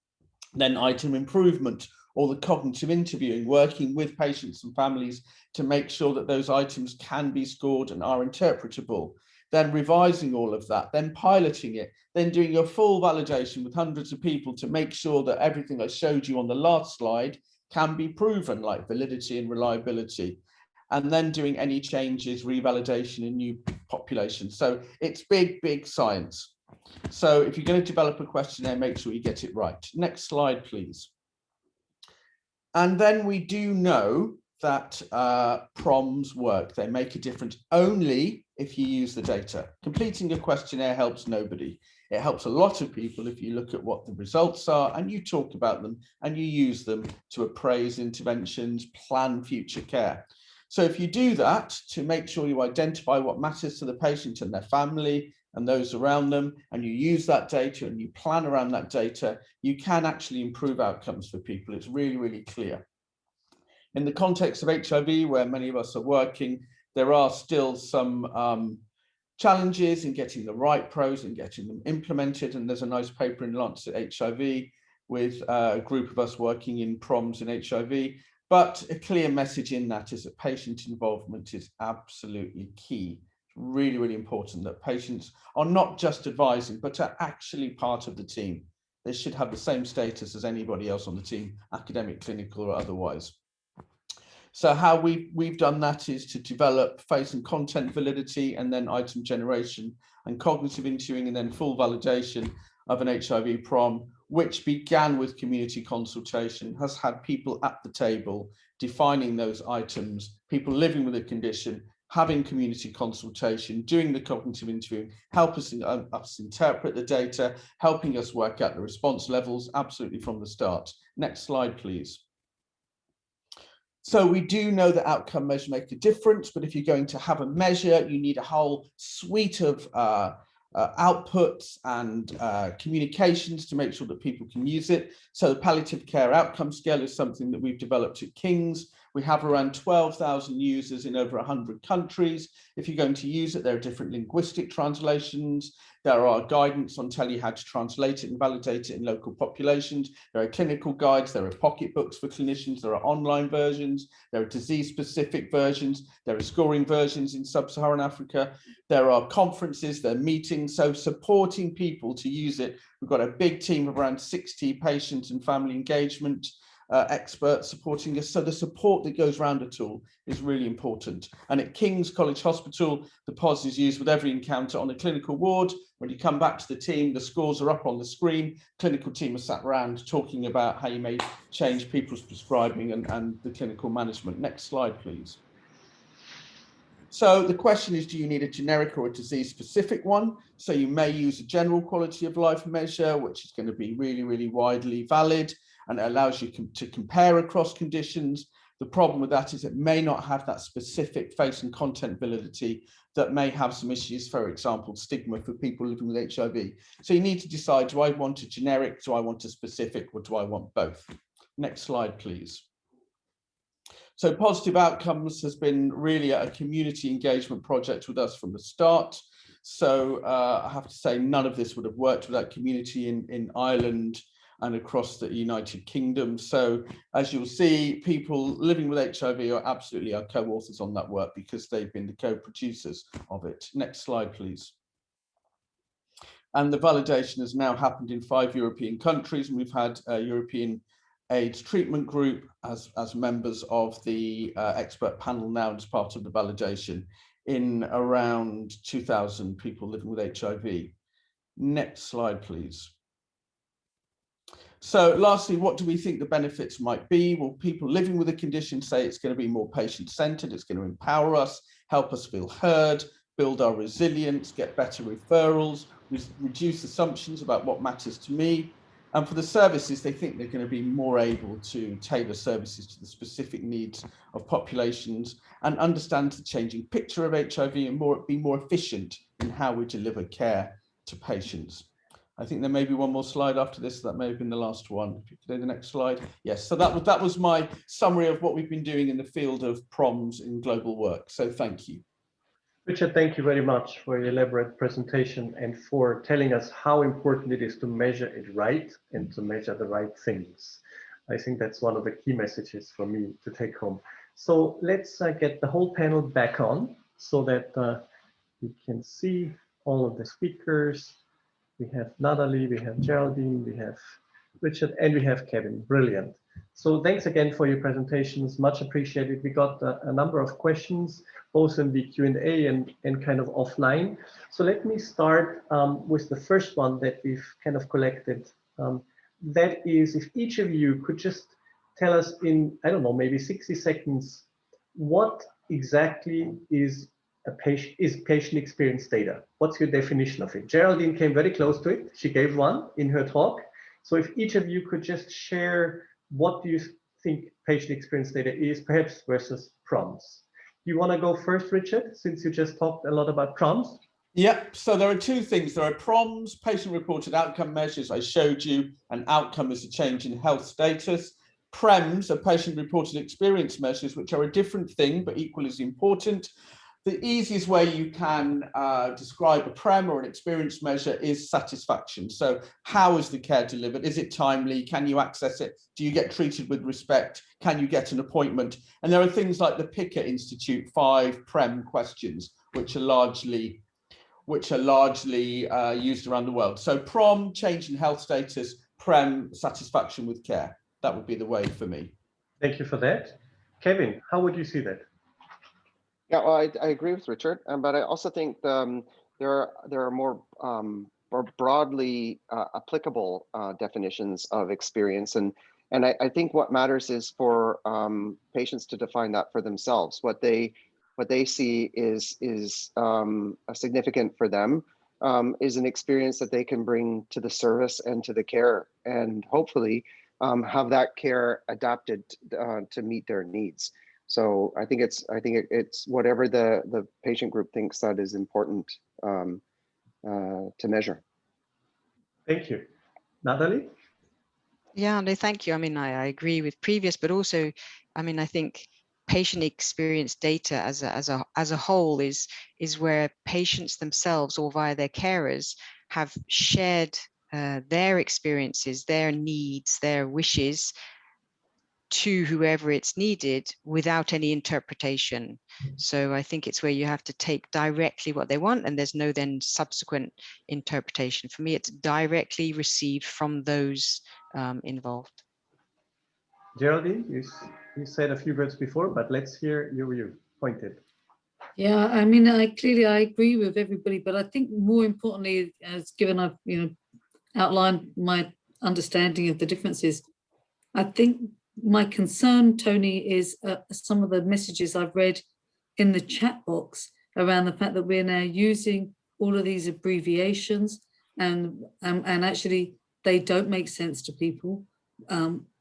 then item improvement, or the cognitive interviewing, working with patients and families to make sure that those items can be scored and are interpretable, then revising all of that, then piloting it, then doing your full validation with hundreds of people to make sure that everything I showed you on the last slide can be proven, like validity and reliability, and then doing any changes, revalidation in new populations. So it's big, big science. So if you're going to develop a questionnaire, make sure you get it right. Next slide, please. And then we do know that PROMs work. They make a difference only if you use the data. Completing a questionnaire helps nobody. It helps a lot of people if you look at what the results are and you talk about them and you use them to appraise interventions, plan future care. So if you do that, to make sure you identify what matters to the patient and their family and those around them, and you use that data and you plan around that data, you can actually improve outcomes for people. It's really, really clear. In the context of HIV, where many of us are working, there are still some challenges in getting the right pros and getting them implemented. And there's a nice paper in Lancet HIV with a group of us working in PROMs in HIV. But a clear message in that is that patient involvement is absolutely key. It's really, really important that patients are not just advising, but are actually part of the team. They should have the same status as anybody else on the team, academic, clinical, or otherwise. So how we've done that is to develop face and content validity, and then item generation and cognitive interviewing, and then full validation of an HIV PROM, which began with community consultation, has had people at the table defining those items, people living with a condition, having community consultation, doing the cognitive interviewing, help us interpret the data, helping us work out the response levels absolutely from the start. Next slide, please. So we do know that outcome measures make a difference, but if you're going to have a measure, you need a whole suite of outputs and communications to make sure that people can use it. So the palliative care outcome scale is something that we've developed at King's. We have around 12,000 users in over 100 countries. If you're going to use it, there are different linguistic translations. There are guidance on telling you how to translate it and validate it in local populations. There are clinical guides. There are pocketbooks for clinicians. There are online versions. There are disease-specific versions. There are scoring versions in sub-Saharan Africa. There are conferences, there are meetings. So supporting people to use it. We've got a big team of around 60 patient and family engagement experts supporting us. So the support that goes around a tool is really important. And at King's College Hospital, the POS is used with every encounter on a clinical ward. When you come back to the team, the scores are up on the screen. Clinical team are sat around talking about how you may change people's prescribing and the clinical management. Next slide, please. So the question is, do you need a generic or a disease-specific one? So you may use a general quality of life measure, which is going to be really, really widely valid, and it allows you to compare across conditions. The problem with that is it may not have that specific face and content validity that may have some issues, for example, stigma for people living with HIV. So you need to decide, do I want a generic, do I want a specific, or do I want both? Next slide, please. So positive outcomes has been really a community engagement project with us from the start. So I have to say none of this would have worked without community in Ireland and across the United Kingdom. So as you'll see, people living with HIV are absolutely our co-authors on that work because they've been the co-producers of it. Next slide, please. And the validation has now happened in 5 European countries, and we've had a European AIDS treatment group as members of the expert panel now as part of the validation in around 2,000 people living with HIV. Next slide, please. So lastly, what do we think the benefits might be? Well, people living with a condition say it's going to be more patient-centered, it's going to empower us, help us feel heard, build our resilience, get better referrals, reduce assumptions about what matters to me. And for the services, they think they're going to be more able to tailor services to the specific needs of populations and understand the changing picture of HIV and be more efficient in how we deliver care to patients. I think there may be one more slide after this. That may have been the last one. If you could do the next slide. Yes, so that was my summary of what we've been doing in the field of PROMs in global work. So thank you. Richard, thank you very much for your elaborate presentation and for telling us how important it is to measure it right and to measure the right things. I think that's one of the key messages for me to take home. So let's get the whole panel back on so that we can see all of the speakers. We have Natalie, we have Geraldine, we have Richard, and we have Kevin. Brilliant. So thanks again for your presentations, much appreciated. We got a number of questions, both in the Q&A and kind of offline. So let me start with the first one that we've kind of collected. That is, if each of you could just tell us in, I don't know, maybe 60 seconds, what exactly is is patient experience data? What's your definition of it? Geraldine came very close to it. She gave one in her talk. So if each of you could just share, what do you think patient experience data is, perhaps versus PROMs? You want to go first, Richard, since you just talked a lot about PROMs? Yep, so there are two things. There are PROMs, patient-reported outcome measures. I showed you an outcome is a change in health status. PREMs are patient-reported experience measures, which are a different thing, but equally as important. The easiest way you can describe a PREM or an experience measure is satisfaction. So how is the care delivered? Is it timely? Can you access it? Do you get treated with respect? Can you get an appointment? And there are things like the Picker Institute 5 PREM questions, which are largely used around the world. So PROM, change in health status, PREM, satisfaction with care. That would be the way for me. Thank you for that. Kevin, how would you see that? Yeah, well, I agree with Richard, but I also think there are more broadly applicable definitions of experience, and I think what matters is for patients to define that for themselves. What they see is significant for them is an experience that they can bring to the service and to the care, and hopefully have that care adapted to meet their needs. So I think it's whatever the patient group thinks that is important to measure. Thank you. Natalie? Yeah, no, thank you. I mean, I agree with previous, but also, I mean, I think patient experience data as a whole is where patients themselves or via their carers have shared their experiences, their needs, their wishes to whoever it's needed without any interpretation. So I think it's where you have to take directly what they want, and there's no then subsequent interpretation. For me, it's directly received from those involved. Geraldine, you said a few words before, but let's hear your view. Pointed. Yeah, I mean, I agree with everybody, but I think more importantly, as given I've outlined my understanding of the differences, I think my concern, Tony, is some of the messages I've read in the chat box around the fact that we're now using all of these abbreviations, and actually they don't make sense to people.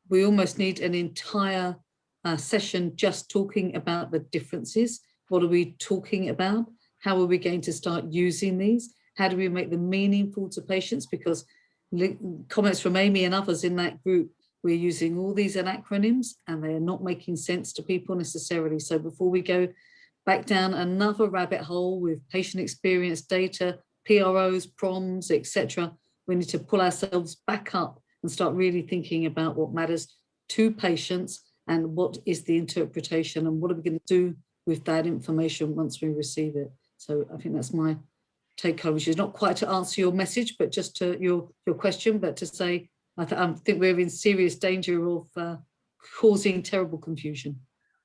We almost need an entire session just talking about the differences. What are we talking about? How are we going to start using these? How do we make them meaningful to patients? Because comments from Amy and others in that group, we're using all these acronyms and they are not making sense to people necessarily. So before we go back down another rabbit hole with patient experience data, PROs, PROMs, etc., we need to pull ourselves back up and start really thinking about what matters to patients and what is the interpretation and what are we going to do with that information once we receive it. So I think that's my take home, which is not quite to answer your message, but just to your question, but to say, I think we're in serious danger of causing terrible confusion.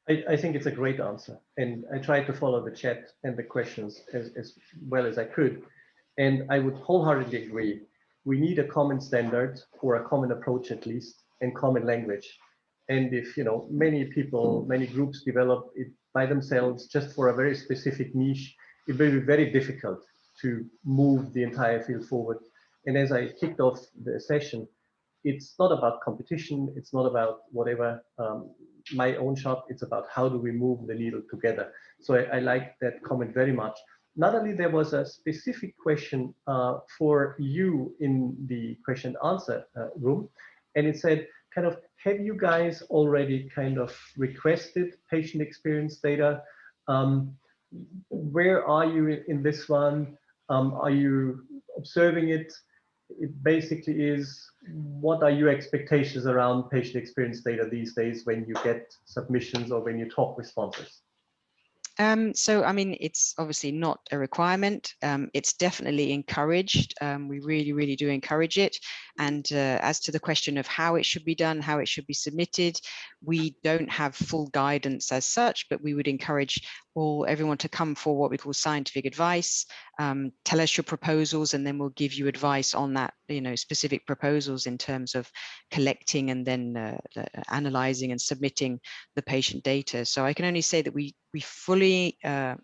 I think it's a great answer. And I tried to follow the chat and the questions as well as I could. And I would wholeheartedly agree. We need a common standard or a common approach at least, and common language. And if many people, many groups develop it by themselves just for a very specific niche, it will be very difficult to move the entire field forward. And as I kicked off the session, it's not about competition. It's not about whatever my own shop. It's about how do we move the needle together. So I like that comment very much. Not only there was a specific question for you in the question and answer room, and it said, kind of, have you guys already kind of requested patient experience data? Where are you in this one? Are you observing it? It basically is, what are your expectations around patient experience data these days when you get submissions or when you talk with sponsors? So, I mean, it's obviously not a requirement. It's definitely encouraged. We really, really do encourage it. And as to the question of how it should be done, how it should be submitted, we don't have full guidance as such, but we would encourage everyone to come for what we call scientific advice. tell us your proposals, and then we'll give you advice on that, specific proposals in terms of collecting and then analyzing and submitting the patient data. So I can only say that we fully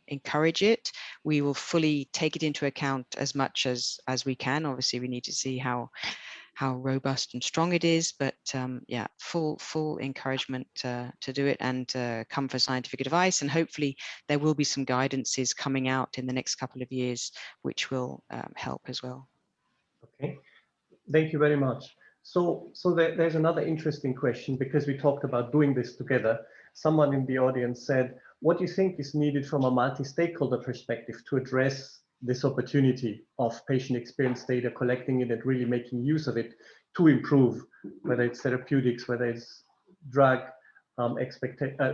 encourage it. We will fully take it into account as much as we can. Obviously, we need to see how robust and strong it is, but yeah, full encouragement to do it and come for scientific advice. And hopefully there will be some guidances coming out in the next couple of years, which will help as well. Okay, thank you very much. So there's another interesting question, because we talked about doing this together. Someone in the audience said, what do you think is needed from a multi-stakeholder perspective to address this opportunity of patient experience data, collecting it and really making use of it to improve, whether it's therapeutics, whether it's drug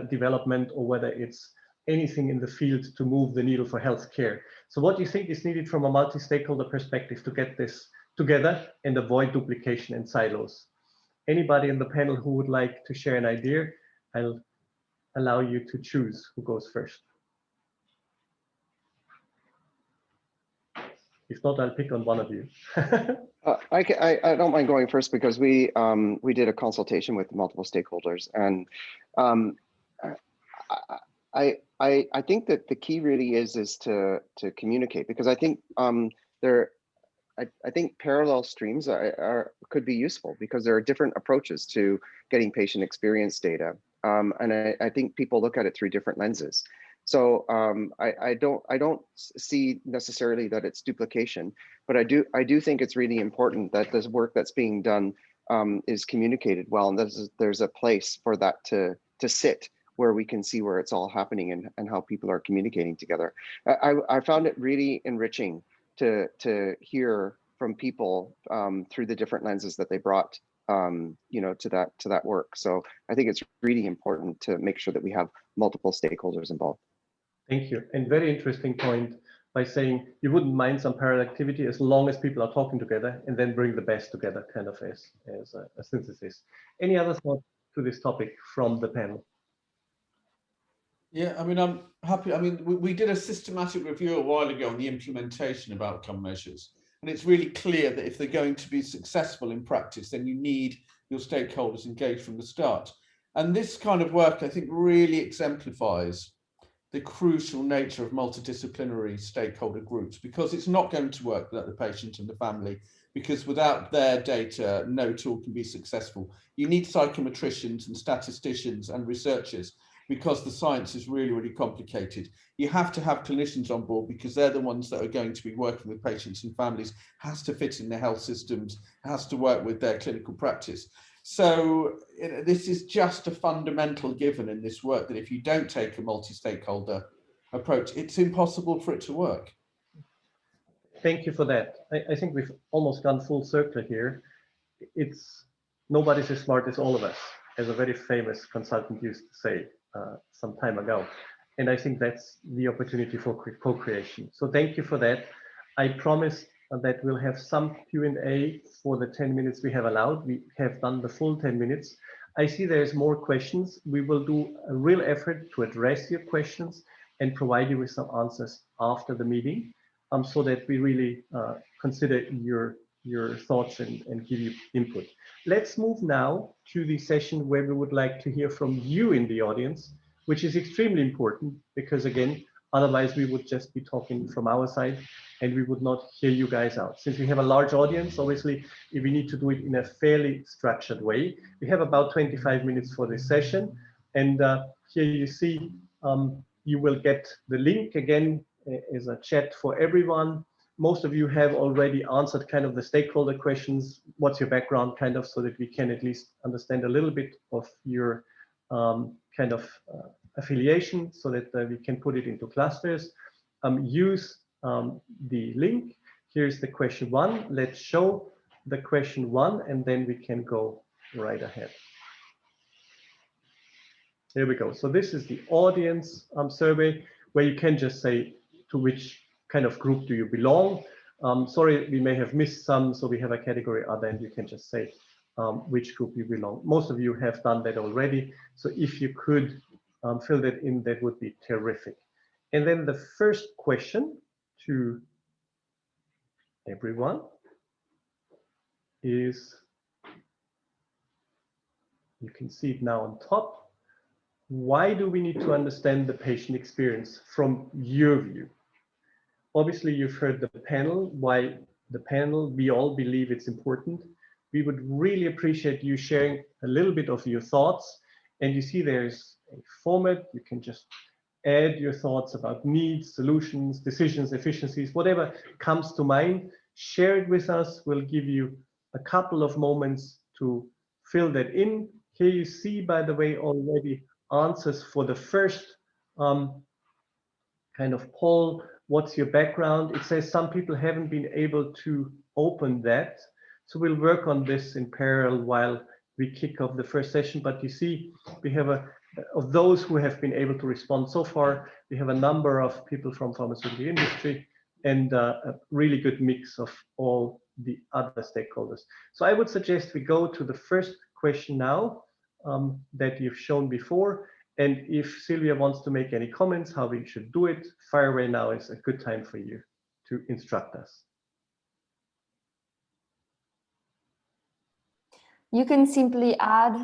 development, or whether it's anything in the field to move the needle for healthcare. So what do you think is needed from a multi-stakeholder perspective to get this together and avoid duplication and silos? Anybody in the panel who would like to share an idea? I'll allow you to choose who goes first. If not, I'll pick on one of you. I don't mind going first, because we did a consultation with multiple stakeholders, and I think that the key really is to communicate, because I think I think parallel streams could be useful, because there are different approaches to getting patient experience data, and I think people look at it through different lenses. So I don't see necessarily that it's duplication, but I do think it's really important that this work that's being done is communicated well, and there's a place for that to sit, where we can see where it's all happening and how people are communicating together. I found it really enriching to hear from people through the different lenses that they brought to that work. So I think it's really important to make sure that we have multiple stakeholders involved. Thank you. And very interesting point, by saying you wouldn't mind some parallel activity as long as people are talking together, and then bring the best together, kind of as a synthesis. Any other thoughts to this topic from the panel? Yeah, I mean, I'm happy. I mean, we did a systematic review a while ago on the implementation of outcome measures. And it's really clear that if they're going to be successful in practice, then you need your stakeholders engaged from the start. And this kind of work, I think, really exemplifies the crucial nature of multidisciplinary stakeholder groups, because it's not going to work without the patient and the family, because without their data, no tool can be successful. You need psychometricians and statisticians and researchers, because the science is really, really complicated. You have to have clinicians on board, because they're the ones that are going to be working with patients and families, has to fit in their health systems, has to work with their clinical practice. So this is just a fundamental given in this work, that if you don't take a multi-stakeholder approach, it's impossible for it to work. Thank you for that. I think we've almost gone full circle here. Nobody's as smart as all of us, as a very famous consultant used to say some time ago. And I think that's the opportunity for co-creation. So thank you for that. I promise that we'll have some Q&A for the 10 minutes we have allowed. We have done the full 10 minutes. I see there's more questions. We will do a real effort to address your questions and provide you with some answers after the meeting, so that we really consider your thoughts and give you input. Let's move now to the session where we would like to hear from you in the audience, which is extremely important, because again, otherwise we would just be talking from our side and we would not hear you guys out. Since we have a large audience, obviously, we need to do it in a fairly structured way. We have about 25 minutes for this session. And here you see, you will get the link again as a chat for everyone. Most of you have already answered kind of the stakeholder questions. What's your background, kind of, so that we can at least understand a little bit of your kind of affiliation, so that we can put it into clusters. Use the link. Here's the question 1. Let's show the question 1, and then we can go right ahead. Here we go. So this is the audience survey, where you can just say to which kind of group do you belong. Sorry, we may have missed some, so we have a category other, and you can just say which group you belong. Most of you have done that already, so if you could fill that in, that would be terrific. And then the first question to everyone is, you can see it now on top. Why do we need to understand the patient experience from your view? Obviously, you've heard the panel, why the panel, we all believe it's important. We would really appreciate you sharing a little bit of your thoughts. And you see there's a format, you can just add your thoughts about needs, solutions, decisions, efficiencies, whatever comes to mind, share it with us. We'll give you a couple of moments to fill that in. Here you see, by the way, already answers for the first kind of poll. What's your background? It says some people haven't been able to open that. So we'll work on this in parallel while we kick off the first session. But you see, we have of those who have been able to respond so far, we have a number of people from pharmaceutical industry and a really good mix of all the other stakeholders. So I would suggest we go to the first question now that you've shown before. And if Sylvia wants to make any comments, how we should do it, fire away now is a good time for you to instruct us. You can simply add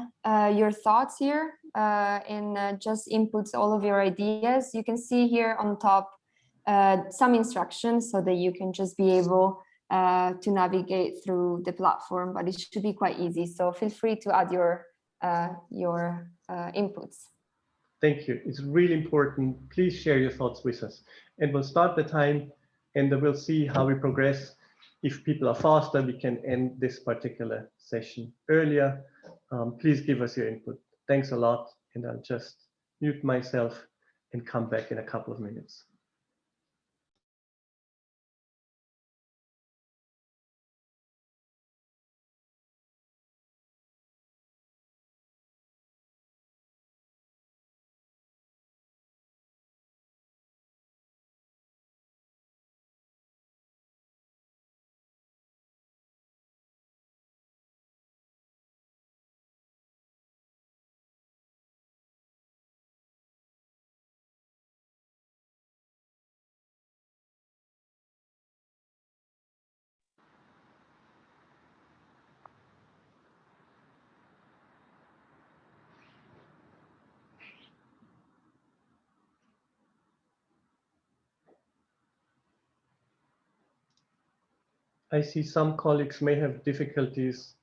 your thoughts here and just inputs all of your ideas. You can see here on top some instructions so that you can just be able to navigate through the platform, but it should be quite easy. So feel free to add your inputs. Thank you. It's really important. Please share your thoughts with us. And we'll start the time and we'll see how we progress. If people are faster, we can end this particular session earlier. Please give us your input. Thanks a lot. And I'll just mute myself and come back in a couple of minutes. I see some colleagues may have difficulties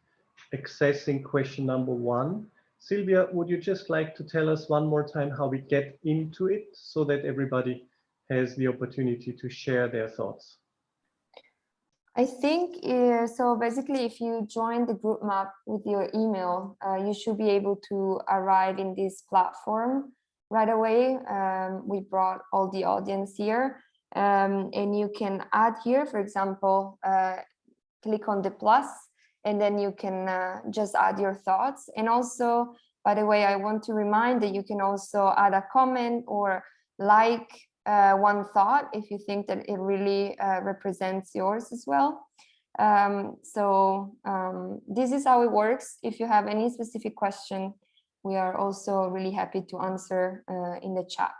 accessing question number 1. Sylvia, would you just like to tell us one more time how we get into it so that everybody has the opportunity to share their thoughts? I think, so basically, if you join the group map with your email, you should be able to arrive in this platform right away. We brought all the audience here. And you can add here, for example, click on the plus, and then you can just add your thoughts. And also, by the way, I want to remind that you can also add a comment or like one thought if you think that it really represents yours as well. This is how it works. If you have any specific question, we are also really happy to answer in the chat.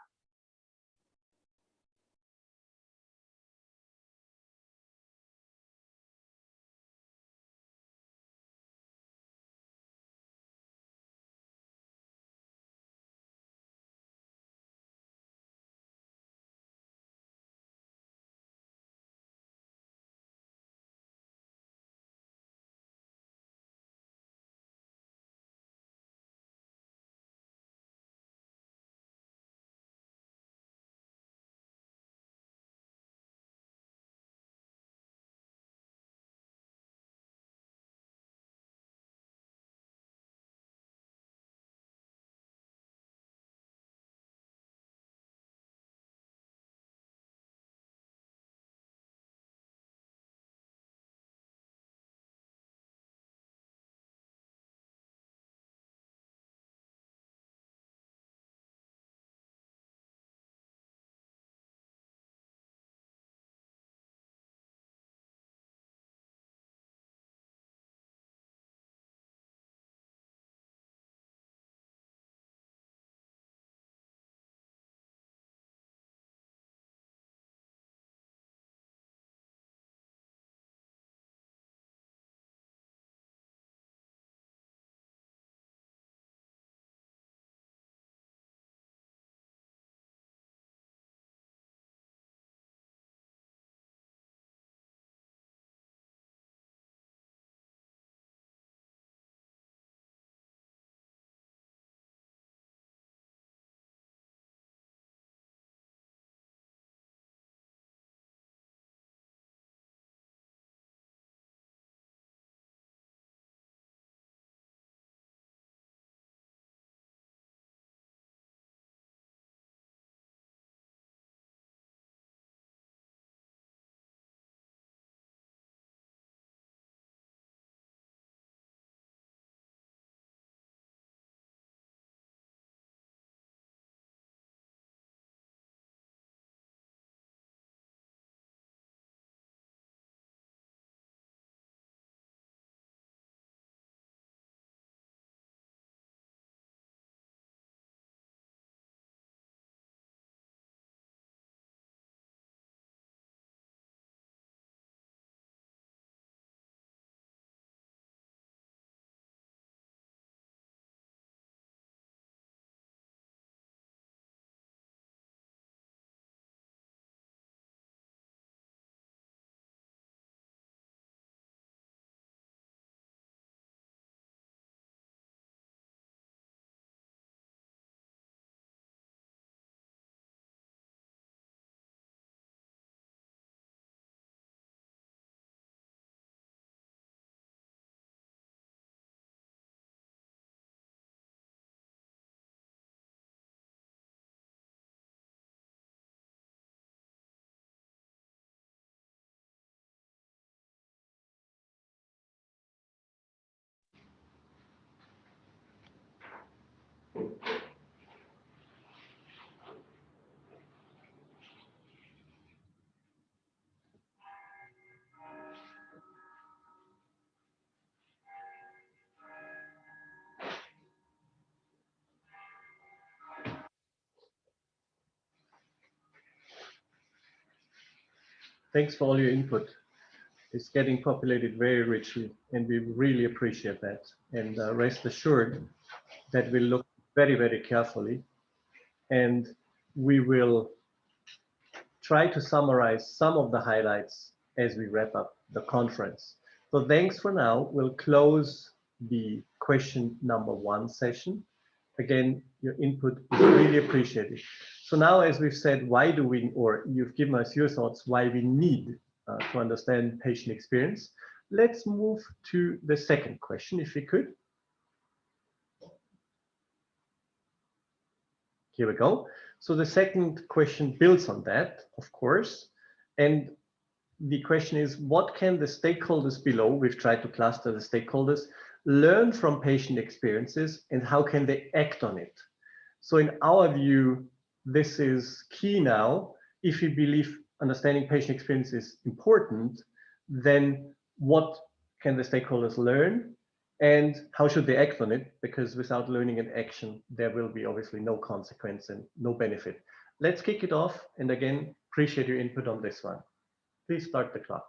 Thanks for all your input. It's getting populated very richly, and we really appreciate that. And rest assured that we'll look very, very carefully, and we will try to summarize some of the highlights as we wrap up the conference. So thanks for now. We'll close the question number 1 session. Again, your input is really appreciated. So now, as we've said, why do we, or you've given us your thoughts, why we need to understand patient experience. Let's move to the second question, if we could. Here we go. So the second question builds on that, of course. And the question is, what can the stakeholders below, we've tried to cluster the stakeholders, learn from patient experiences, and how can they act on it? So in our view, this is key now. If we believe understanding patient experience is important, then what can the stakeholders learn? And how should they act on it? Because without learning and action, there will be obviously no consequence and no benefit. Let's kick it off. And again, appreciate your input on this one. Please start the clock.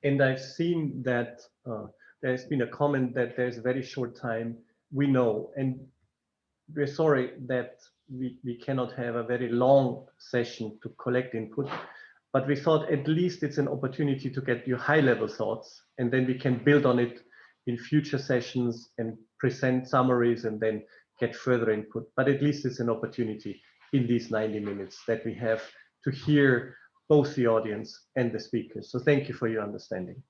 And I've seen that there's been a comment that there's a very short time. We know, and we're sorry that we cannot have a very long session to collect input, but we thought at least it's an opportunity to get your high-level thoughts, and then we can build on it in future sessions and present summaries and then get further input. But at least it's an opportunity in these 90 minutes that we have to hear both the audience and the speakers. So thank you for your understanding.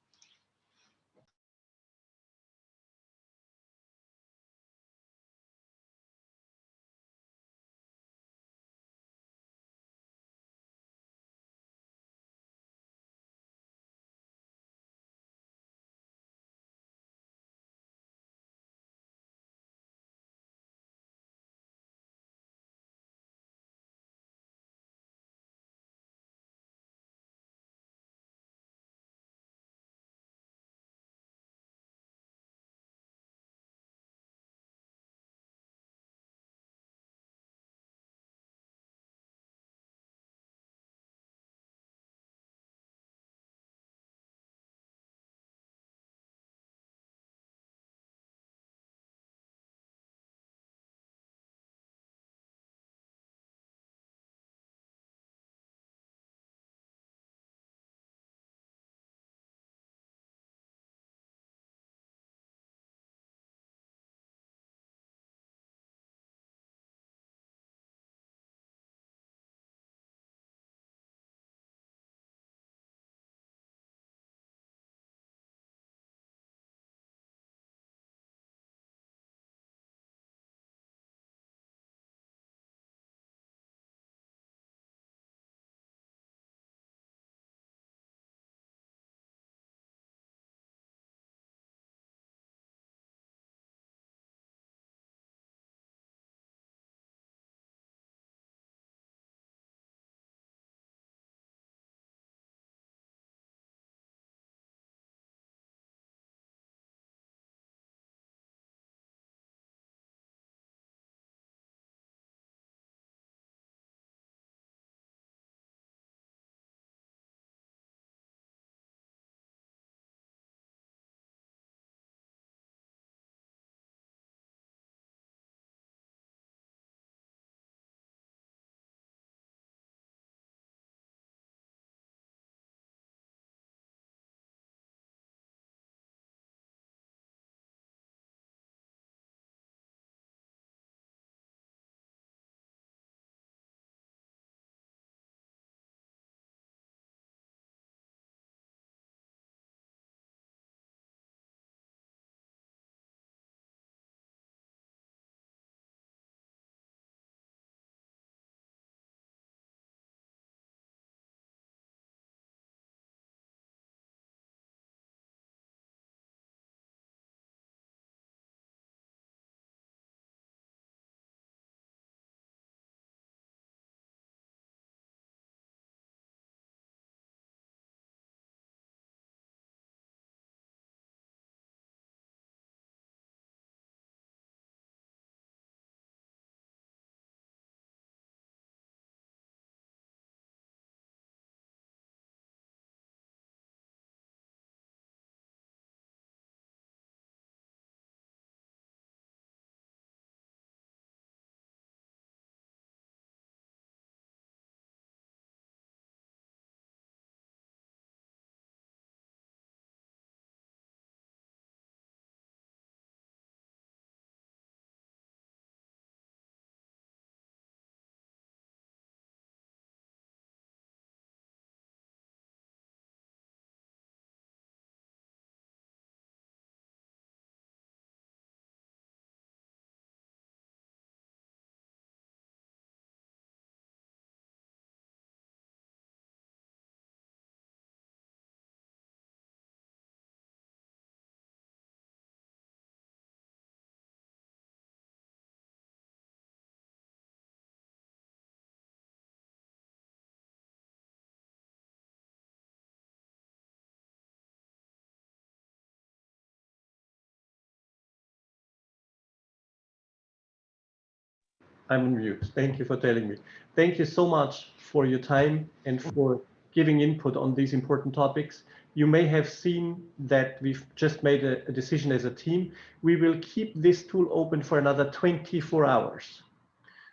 I'm on mute. Thank you for telling me. Thank you so much for your time and for giving input on these important topics. You may have seen that we've just made a decision as a team. We will keep this tool open for another 24 hours.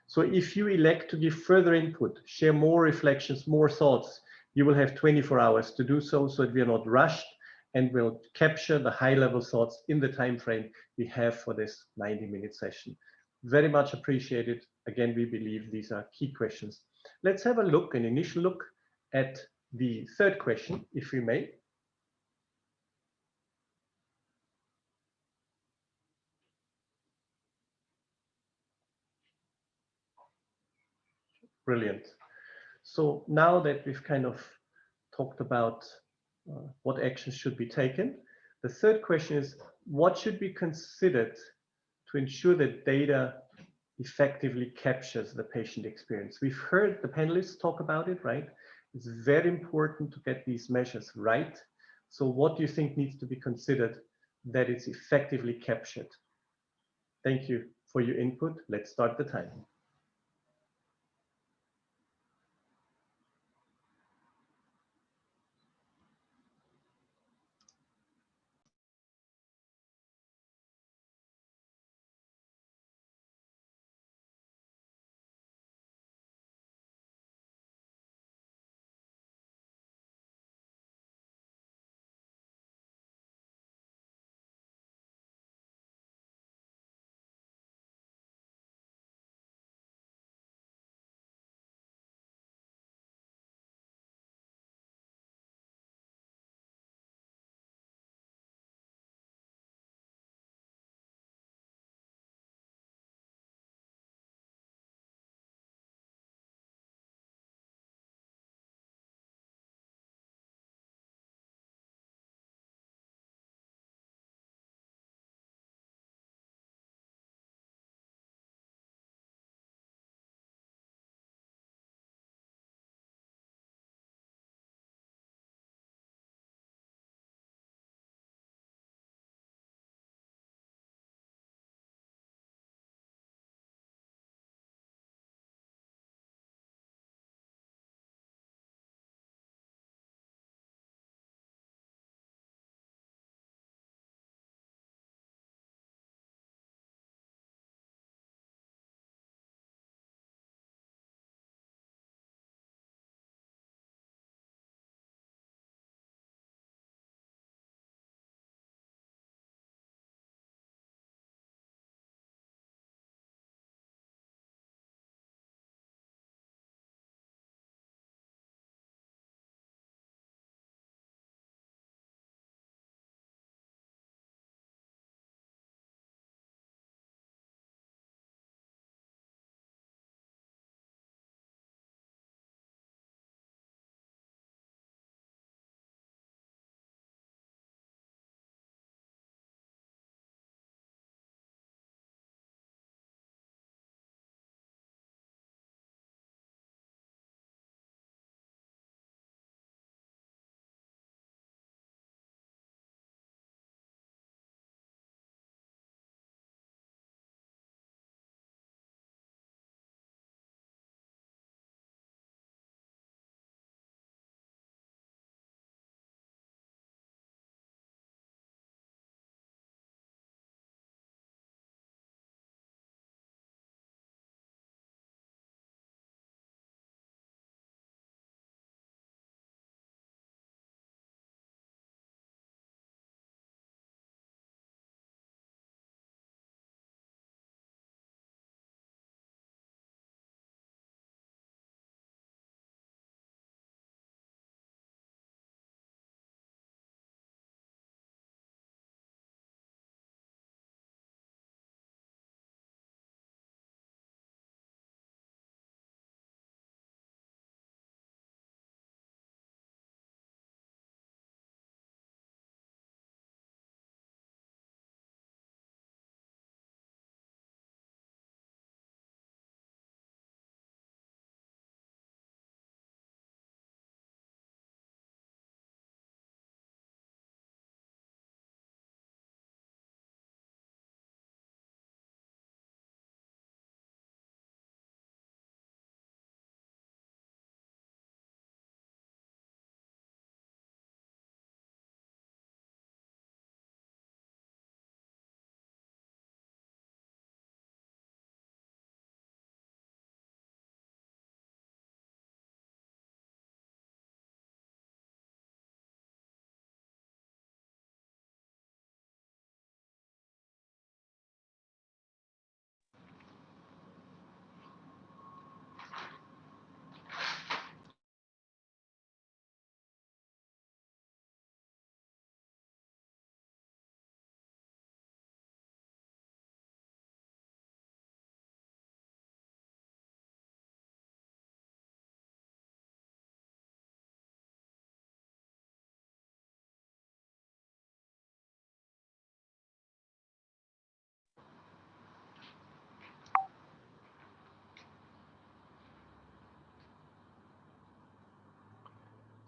So if you elect to give further input, share more reflections, more thoughts, you will have 24 hours to do so, so that we are not rushed and will capture the high-level thoughts in the time frame we have for this 90-minute session. Very much appreciated. Again, we believe these are key questions. Let's have a look, an initial look at the third question, if we may. Brilliant. So now that we've kind of talked about what actions should be taken, the third question is, what should be considered to ensure that data effectively captures the patient experience? We've heard the panelists talk about it, right? It's very important to get these measures right. So what do you think needs to be considered that it's effectively captured? Thank you for your input. Let's start the time.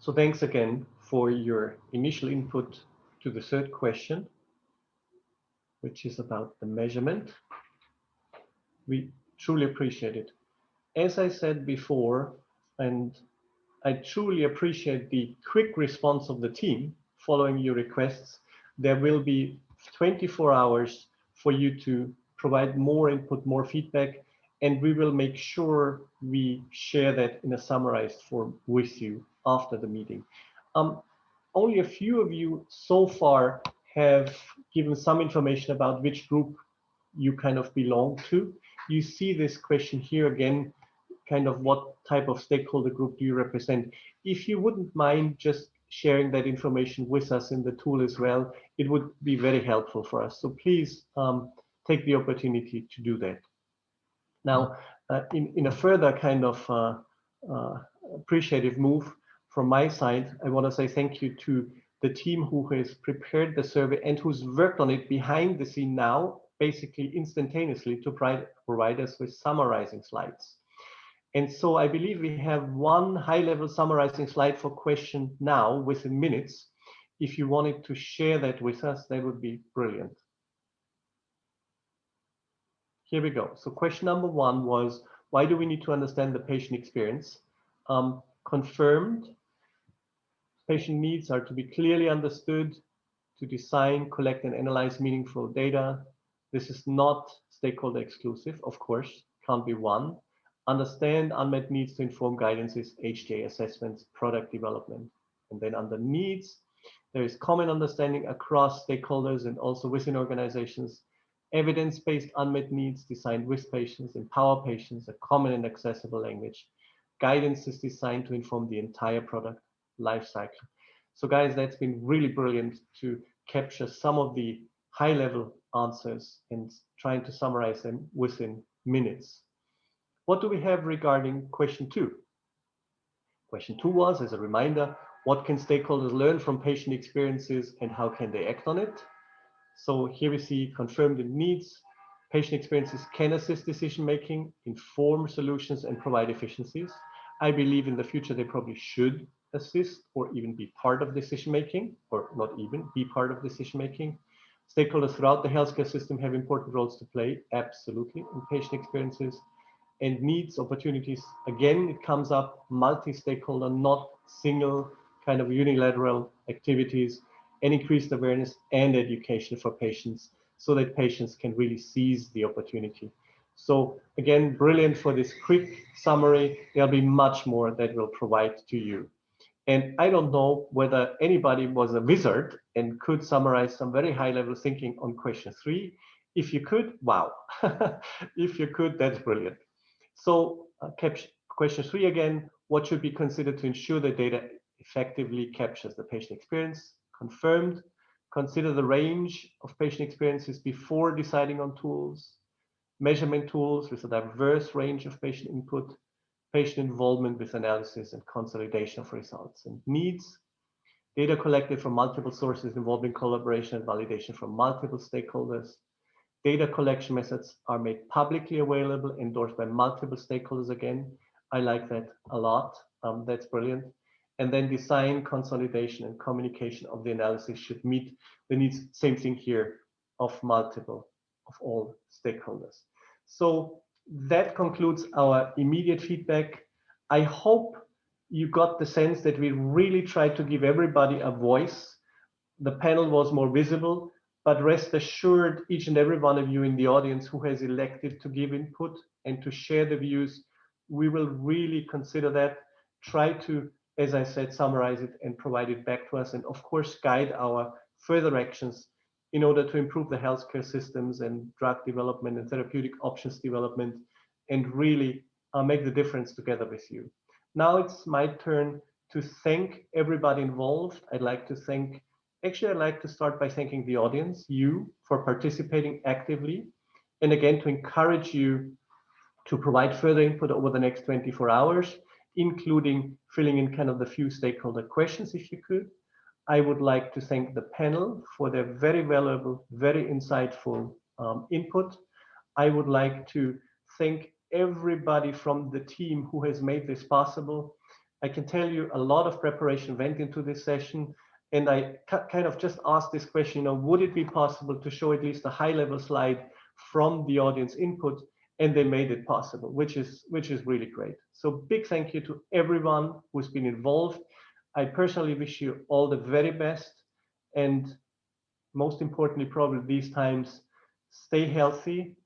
So thanks again for your initial input to the third question, which is about the measurement. We truly appreciate it. As I said before, and I truly appreciate the quick response of the team following your requests, there will be 24 hours for you to provide more input, more feedback, and we will make sure we share that in a summarized form with you after the meeting. Only a few of you so far have given some information about which group you kind of belong to. You see this question here again, kind of what type of stakeholder group do you represent? If you wouldn't mind just sharing that information with us in the tool as well, it would be very helpful for us. So please take the opportunity to do that. Now, in a further kind of appreciative move from my side, I want to say thank you to the team who has prepared the survey and who's worked on it behind the scene now, basically instantaneously, to provide us with summarizing slides. And so I believe we have one high-level summarizing slide for question now within minutes. If you wanted to share that with us, that would be brilliant. Here we go. So question number one was, why do we need to understand the patient experience? Confirmed, patient needs are to be clearly understood, to design, collect, and analyze meaningful data. This is not stakeholder exclusive, of course, can't be one. Understand unmet needs to inform guidances, HTA assessments, product development. And then under needs, there is common understanding across stakeholders and also within organizations. Evidence-based unmet needs designed with patients, empower patients, a common and accessible language. Guidance is designed to inform the entire product life cycle. So guys, that's been really brilliant to capture some of the high-level answers and trying to summarize them within minutes. What do we have regarding question two? Question two was, as a reminder, what can stakeholders learn from patient experiences and how can they act on it? So here we see confirmed needs. Patient experiences can assist decision-making, inform solutions, and provide efficiencies. I believe in the future they probably should assist or even be part of decision-making, or not even be part of decision-making. Stakeholders throughout the healthcare system have important roles to play, absolutely, in patient experiences. And needs, opportunities, again, it comes up, multi-stakeholder, not single kind of unilateral activities, and increased awareness and education for patients so that patients can really seize the opportunity. So again, brilliant for this quick summary. There'll be much more that we'll provide to you. And I don't know whether anybody was a wizard and could summarize some very high level thinking on question three. If you could, wow. If you could, that's brilliant. So question three again, what should be considered to ensure that data effectively captures the patient experience? Confirmed. Consider the range of patient experiences before deciding on tools. Measurement tools with a diverse range of patient input. Patient involvement with analysis and consolidation of results. And needs. Data collected from multiple sources involving collaboration and validation from multiple stakeholders. Data collection methods are made publicly available, endorsed by multiple stakeholders again. I like that a lot. That's brilliant. And then design, consolidation, and communication of the analysis should meet the needs, same thing here, of all stakeholders. So that concludes our immediate feedback. I hope you got the sense that we really tried to give everybody a voice. The panel was more visible, but rest assured, each and every one of you in the audience who has elected to give input and to share the views, we will really consider that, try to, as I said, summarize it and provide it back to us, and of course, guide our further actions in order to improve the healthcare systems and drug development and therapeutic options development, and really make the difference together with you. Now it's my turn to thank everybody involved. I'd like to start by thanking the audience, you, for participating actively, and again, to encourage you to provide further input over the next 24 hours, including filling in kind of the few stakeholder questions if you could. I would like to thank the panel for their very valuable, very insightful input. I would like to thank everybody from the team who has made this possible. I can tell you a lot of preparation went into this session, and I kind of just asked this question, would it be possible to show at least a high-level slide from the audience input? And they made it possible, which is really great. So big thank you to everyone who's been involved. I personally wish you all the very best, and most importantly, probably these times, stay healthy.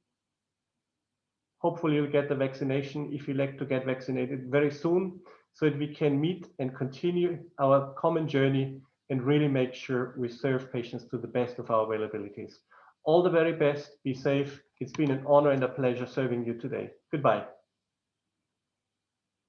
Hopefully you'll get the vaccination if you like to get vaccinated very soon, so that we can meet and continue our common journey and really make sure we serve patients to the best of our availabilities. All the very best, be safe. It's been an honor and a pleasure serving you today. Goodbye.